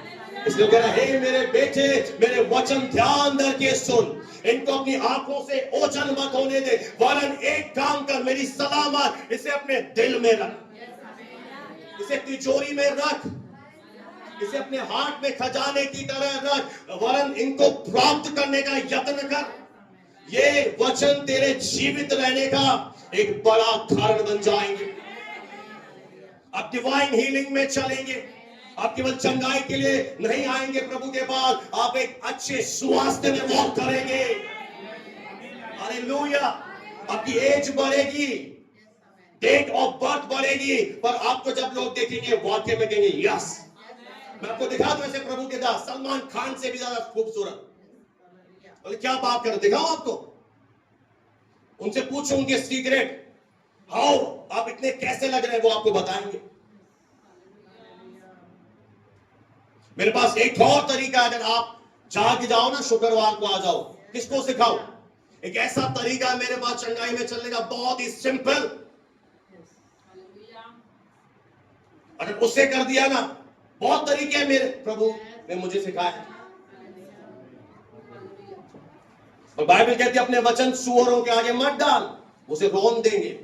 इसलिए कह रहा है, हे मेरे बेटे, मेरे वचन ध्यान करके सुन, इनको अपनी आंखों से ओझल मत होने दे, वरन एक काम कर, मेरी सलाह मान, इसे अपने दिल में रख, इसे तिजोरी में रख, इसे अपने हाथ में खजाने की तरह रख, वरन इनको प्राप्त करने का यत्न कर। ये वचन तेरे जीवित रहने का एक बड़ा कारण बन जाएंगे। आप डिवाइन हीलिंग में चलेंगे। आप केवल चंगाई के लिए नहीं आएंगे प्रभु के पास, आप एक अच्छे स्वास्थ्य में वॉक करेंगे। हालेलुया। आपकी एज बढ़ेगी, डेट ऑफ बर्थ बढ़ेगी, पर आपको जब लोग देखेंगे वाक्य में कहेंगे यस। मैं आपको दिखा दूं ऐसे प्रभु के दास, सलमान खान से भी ज्यादा खूबसूरत। बोले क्या बात कर, दिखाओ आपको। उनसे पूछो उनके सीक्रेट, हाउ आप इतने कैसे लग रहे हैं, वो आपको बताएंगे। मेरे पास एक और तरीका, अगर आप जाग जाओ ना, शुक्रवार को आ जाओ, किसको सिखाओ? एक ऐसा तरीका है मेरे पास चंगाई में चलने का, बहुत ही सिंपल। अगर उससे कर दिया ना, बहुत तरीके हैं मेरे प्रभु ने मुझे सिखाया। और बाइबल कहती है अपने वचन सूअरों के आगे मत डाल, उसे रोन देंगे।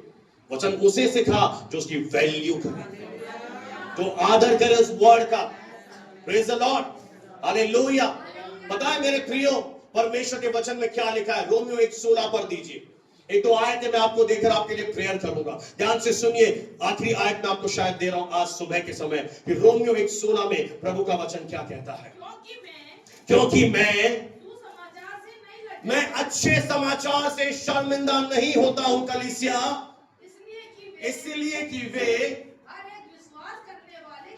वचन उसे सिखा जो उसकी वैल्यू करे, जो आदर करे उस वर्ड का। Praise the Lord, hallelujah. पता है मेरे प्रियो, परमेश्वर के वचन में क्या लिखा है? रोमियो 1:16 पर दीजिए। एक दो आयतें मैं आपको देकर आपके लिए प्रेयर करूंगा। ध्यान से सुनिए, आखिरी आयत मैं आपको शायद दे रहा हूं आज सुबह के समय, कि रोमियो 1:16 में प्रभु का वचन क्या कहता है। क्योंकि मैं अच्छे समाचार से शर्मिंदा नहीं होता हूं कलीसिया, इसलिए कि वे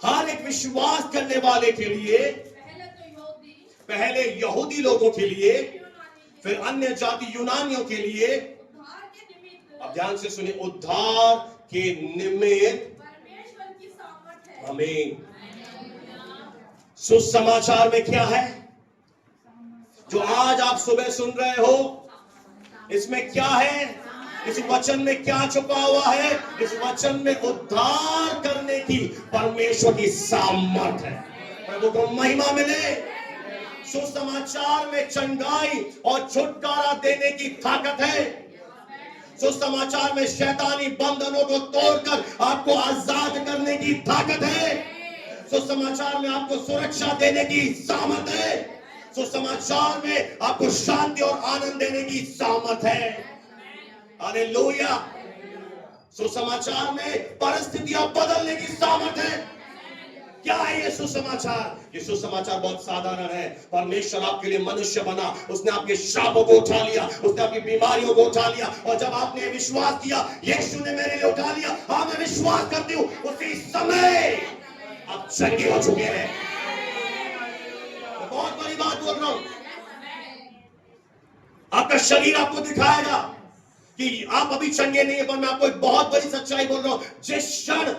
हर एक विश्वास करने वाले के लिए, पहले यहूदी लोगों के लिए, फिर अन्य जाति यूनानियों के लिए, अब ध्यान से सुनिए, उद्धार के निमित्त परमेश्वर की सामर्थ है। आमीन। सुसमाचार में क्या है जो आज आप सुबह सुन रहे हो? इसमें क्या है? इस वचन में क्या छुपा हुआ है? इस वचन में उद्धार करने की परमेश्वर की सामर्थ है। प्रभु को महिमा मिले। सुसमाचार में चंगाई और छुटकारा देने की ताकत है। सुसमाचार में शैतानी बंधनों को तोड़कर आपको आजाद करने की ताकत है। सुसमाचार में आपको सुरक्षा देने की सामर्थ है। सुसमाचार में आपको शांति और आनंद देने की सामर्थ है। हालेलुया। सुसमाचार में परिस्थितियां बदलने की सामर्थ है। क्या है ये सुसमाचार? ये सुसमाचार बहुत साधारण है। परमेश्वर आपके लिए मनुष्य बना, उसने आपके शापों को उठा लिया, उसने आपकी बीमारियों को उठा लिया, और जब आपने विश्वास किया यीशु ने मेरे लिए उठा लिया, हाँ मैं विश्वास करती हूँ, उसी समय आप चंगे हो चुके हैं। मैं बहुत बड़ी बात बोल रहा हूं। आपका शरीर आपको दिखाएगा कि आप अभी चंगे नहीं है, पर मैं आपको एक बहुत बड़ी सच्चाई बोल रहा हूं। जिस क्षण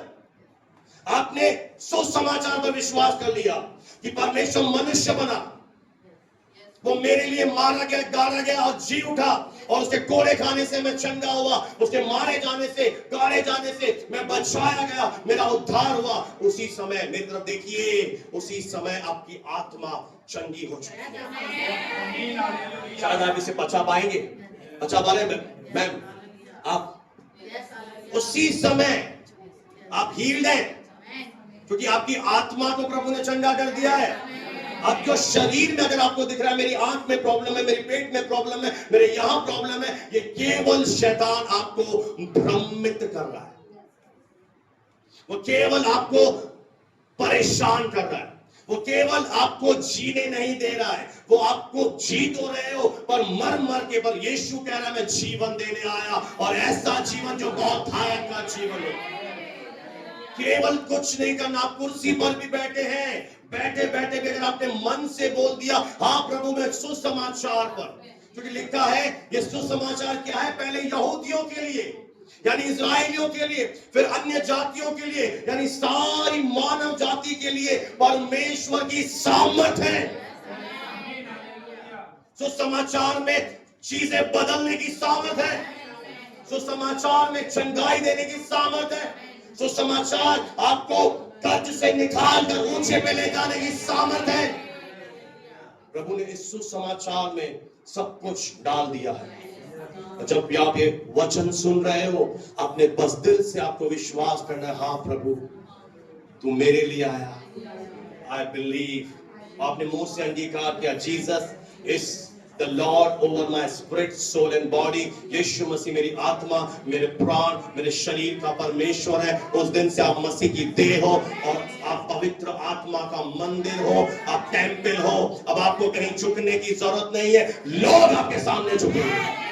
आपने सुसमाचार पर विश्वास कर लिया कि परमेश्वर मनुष्य बना, वो मेरे लिए मारा गया, गाड़ा गया और जी उठा, और उसके कोड़े खाने से मैं चंगा हुआ, उसके मारे जाने से, गाड़े जाने से मैं बचाया गया, मेरा उद्धार हुआ। उसी समय मेरी तरफ देखिए, उसी समय आपकी आत्मा चंगी हो चुकी है। शायद आप इसे बचा पाएंगे, बचा पा रहे मैम? आप उसी समय आप हील्ड हैं, क्योंकि आपकी आत्मा को प्रभु ने चंगा कर दिया है। अब जो शरीर में अगर आपको दिख रहा है मेरी आंख में प्रॉब्लम है, मेरे पेट में प्रॉब्लम है, मेरे यहां प्रॉब्लम है, ये केवल शैतान आपको भ्रमित कर रहा है, वो केवल आपको परेशान कर रहा है, वो केवल आपको जीने नहीं दे रहा है। वो आपको जी तो रहे हो पर मर मर के, पर यीशु कह रहा है मैं जीवन देने आया, और ऐसा जीवन जो बहुत धायक का जीवन हो। केवल कुछ नहीं करना, आप कुर्सी पर भी बैठे हैं, बैठे बैठे भी अगर आपने मन से बोल दिया हाँ प्रभु मैं सुसमाचार पर, क्योंकि लिखा है ये सुसमाचार क्या है, पहले यहूदियों के लिए यानी इस्राएलियों के लिए, फिर अन्य जातियों के लिए यानी सारी मानव जाति के लिए परमेश्वर की सामर्थ है। सुसमाचार में चीजें बदलने की सामर्थ है, सुसमाचार में चंगाई देने की सामर्थ है, सुसमाचार आपको कर्ज से निकाल कर ऊंचे पे ले जाने की सामर्थ है। प्रभु ने इस सुसमाचार में सब कुछ डाल दिया है। जब भी आप ये वचन सुन रहे हो, अपने बस दिल से आपको विश्वास करना है, हाँ प्रभु तू मेरे लिए आया, आई बिलीव। आपने मुंह से अंगीकार किया, Jesus is the lord over my spirit soul and body. Yeshu Masih मेरी आत्मा, मेरे प्राण, मेरे शरीर का परमेश्वर है। उस दिन से आप मसीह की देह हो और आप पवित्र आत्मा का मंदिर हो, आप टेंपल हो। अब आपको कहीं झुकने की जरूरत नहीं है, लोग आपके सामने झुकेंगे,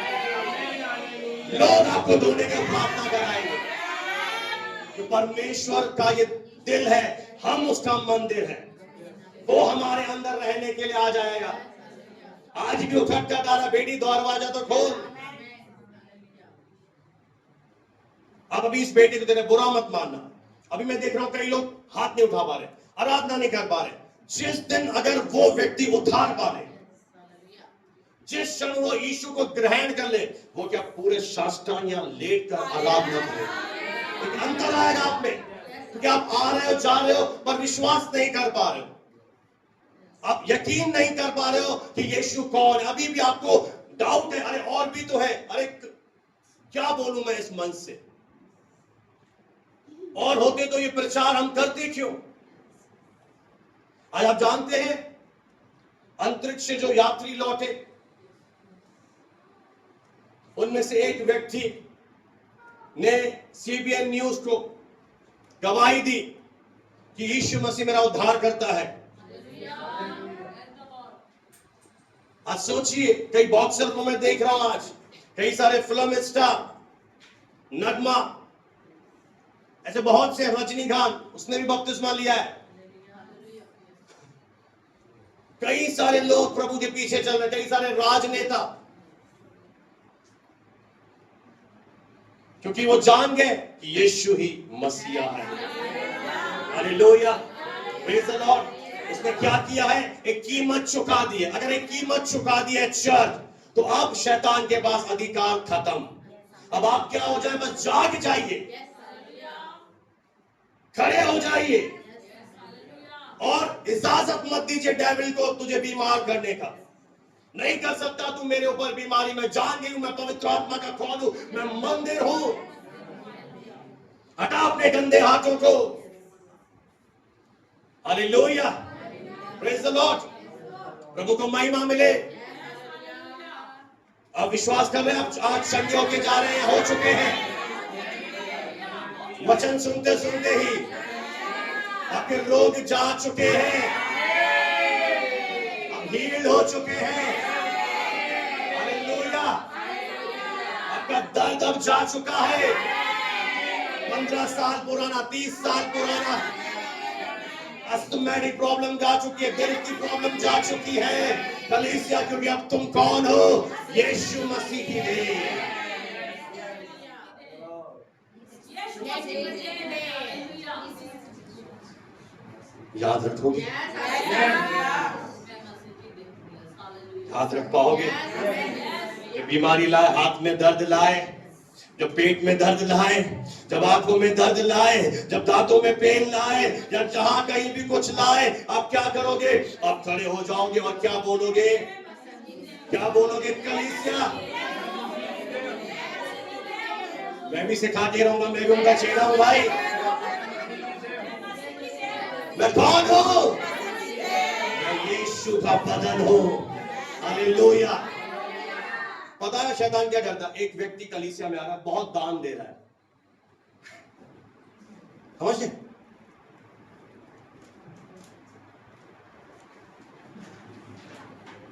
लोग आपको धोने की प्रार्थना कराएंगे। तो परमेश्वर का ये दिल है, हम उसका मंदिर है, वो हमारे अंदर रहने के लिए आ जाएगा। आज भी उठक तारा बेटी दरवाजा तो खोल। अब अभी इस बेटे को तेरे बुरा मत मानना। अभी मैं देख रहा हूं कई लोग हाथ नहीं उठा पा रहे, आराधना नहीं कर पा रहे। जिस दिन अगर वो व्यक्ति उद्धार पा ले, जिस क्षण वो यीशु को ग्रहण कर ले, वो क्या पूरे साष्टांग या लेट कर आराधना करे। एक अंतर आएगा आप में, क्योंकि आप आ रहे हो, जा रहे हो, पर विश्वास नहीं कर पा रहे हो, आप यकीन नहीं कर पा रहे हो कि यीशु कौन है। अभी भी आपको डाउट है, अरे और भी तो है, अरे क्या बोलूं मैं इस मंच से, और होते तो ये प्रचार हम करते क्यों। आज आप जानते हैं अंतरिक्ष से जो यात्री लौटे, उनमें से एक व्यक्ति ने सीबीएन न्यूज को गवाही दी कि यीशु मसीह मेरा उद्धार करता है। आज सोचिए, कई बॉक्सर को मैं देख रहा हूं, आज कई सारे फिल्म स्टार, नगमा, ऐसे बहुत से, रजनीकांत उसने भी बपतिस्मा लिया है। कई सारे लोग प्रभु के पीछे चल रहे, कई सारे राजनेता, क्योंकि वो जान गए कि यीशु ही मसीहा है। Hallelujah, praise the Lord. उसने क्या किया है, एक कीमत चुका दी है। अगर एक कीमत चुका दी है चर्च, तो अब शैतान के पास अधिकार खत्म। अब आप क्या हो जाए, बस जाग जाइए, खड़े हो जाइए, और इजाजत मत दीजिए डेविल को तुझे बीमार करने का। नहीं कर सकता तू मेरे ऊपर बीमारी, मैं जान गई हूं, मैं पवित्र आत्मा का कौन हूं, मैं मंदिर हूं। हटा अपने गंदे हाथों को। Hallelujah, praise the lord. प्रभु को महिमा मिले। अब विश्वास कर रहे हैं, आज संगे होके जा रहे हैं, हो चुके हैं। वचन सुनते सुनते ही आपके रोग जा चुके हैं, अब हील हो चुके हैं। हालेलुया, आपका दर्द अब जा चुका है। 15 साल पुराना, 30 साल पुराना अस्थमैटिक प्रॉब्लम जा चुकी है, दिल की प्रॉब्लम जा चुकी है। कलीसिया, क्योंकि अब तुम कौन हो, यीशु मसीह की देह। याद रखोगे, हाथ रख पाओगे? जब बीमारी लाए, हाथ में दर्द लाए, जब पेट में दर्द लाए, जब आंखों में दर्द लाए, जब दांतों में पेन लाए, जब जहां कहीं भी कुछ लाए, आप क्या करोगे? आप खड़े हो जाओगे और क्या बोलोगे? क्या बोलोगे? कलीसिया, मैं भी सिखाते रहूंगा, मैं भी उनका चेला हूं भाई। मैं कौन हूं? मैं यीशु का बदन हूं। हालेलुया। पता है शैतान क्या करता है? एक व्यक्ति कलीसिया में आ रहा है, बहुत दान दे रहा है, समझे?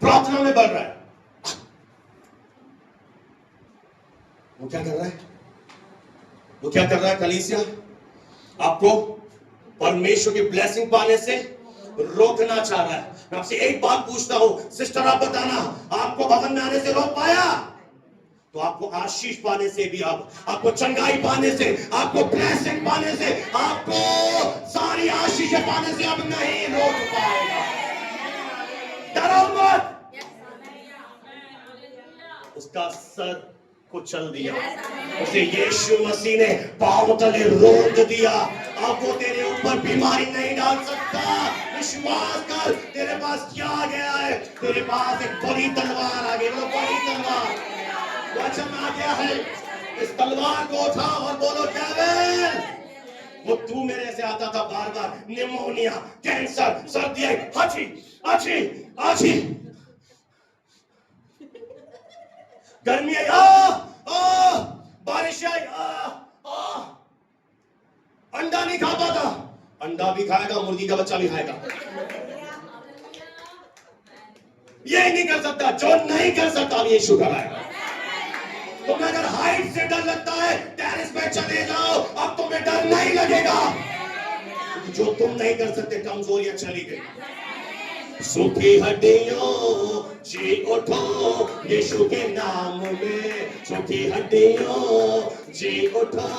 प्रार्थना में बढ़ रहा है, वो क्या कर रहा है? वो क्या कर रहा है? कलीसिया आपको परमेश्वर की ब्लेसिंग पाने से रोकना चाह रहा है। मैं आपसे एक बात पूछता हूं, सिस्टर आप बताना, आपको भवन में आने से रोक पाया? तो आपको आशीष पाने से भी, आपको चंगाई पाने से, आपको ब्लेसिंग पाने से, आपको सारी आशीषें पाने से अब नहीं रोक पाएगा। डरो मत। उसका सर कुचल दिया, उसे यीशु मसीह ने पांव तले रोक दिया। अब वो तेरे ऊपर बीमारी नहीं डाल सकता। विश्वास कर, तेरे पास क्या आ गया है? तेरे पास एक बड़ी तलवार आ गई। वो बड़ी तलवार वचन आ गया है। इस तलवार को उठाओ और बोलो, कैवेल, वो तू मेरे से आता था बार बार, निमोनिया, कैंसर, सर्दी, हाची हाची हाची, गर्मी आई, बारिश आई, अंडा नहीं खा पाता, अंडा भी खाएगा, मुर्गी का बच्चा भी खाएगा। ये नहीं कर सकता, जो नहीं कर सकता यीशु कराएगा। तुम्हें अगर हाइट से डर लगता है, टेरेस पे चले जाओ, अब तुम्हें डर नहीं लगेगा। जो तुम नहीं कर सकते, कमजोरियां चली गई। सूखी हड्डियों जी उठो यीशु के नाम में, सूखी हड्डियों जी उठो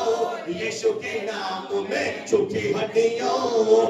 यीशु के नाम में, सूखी हड्डियों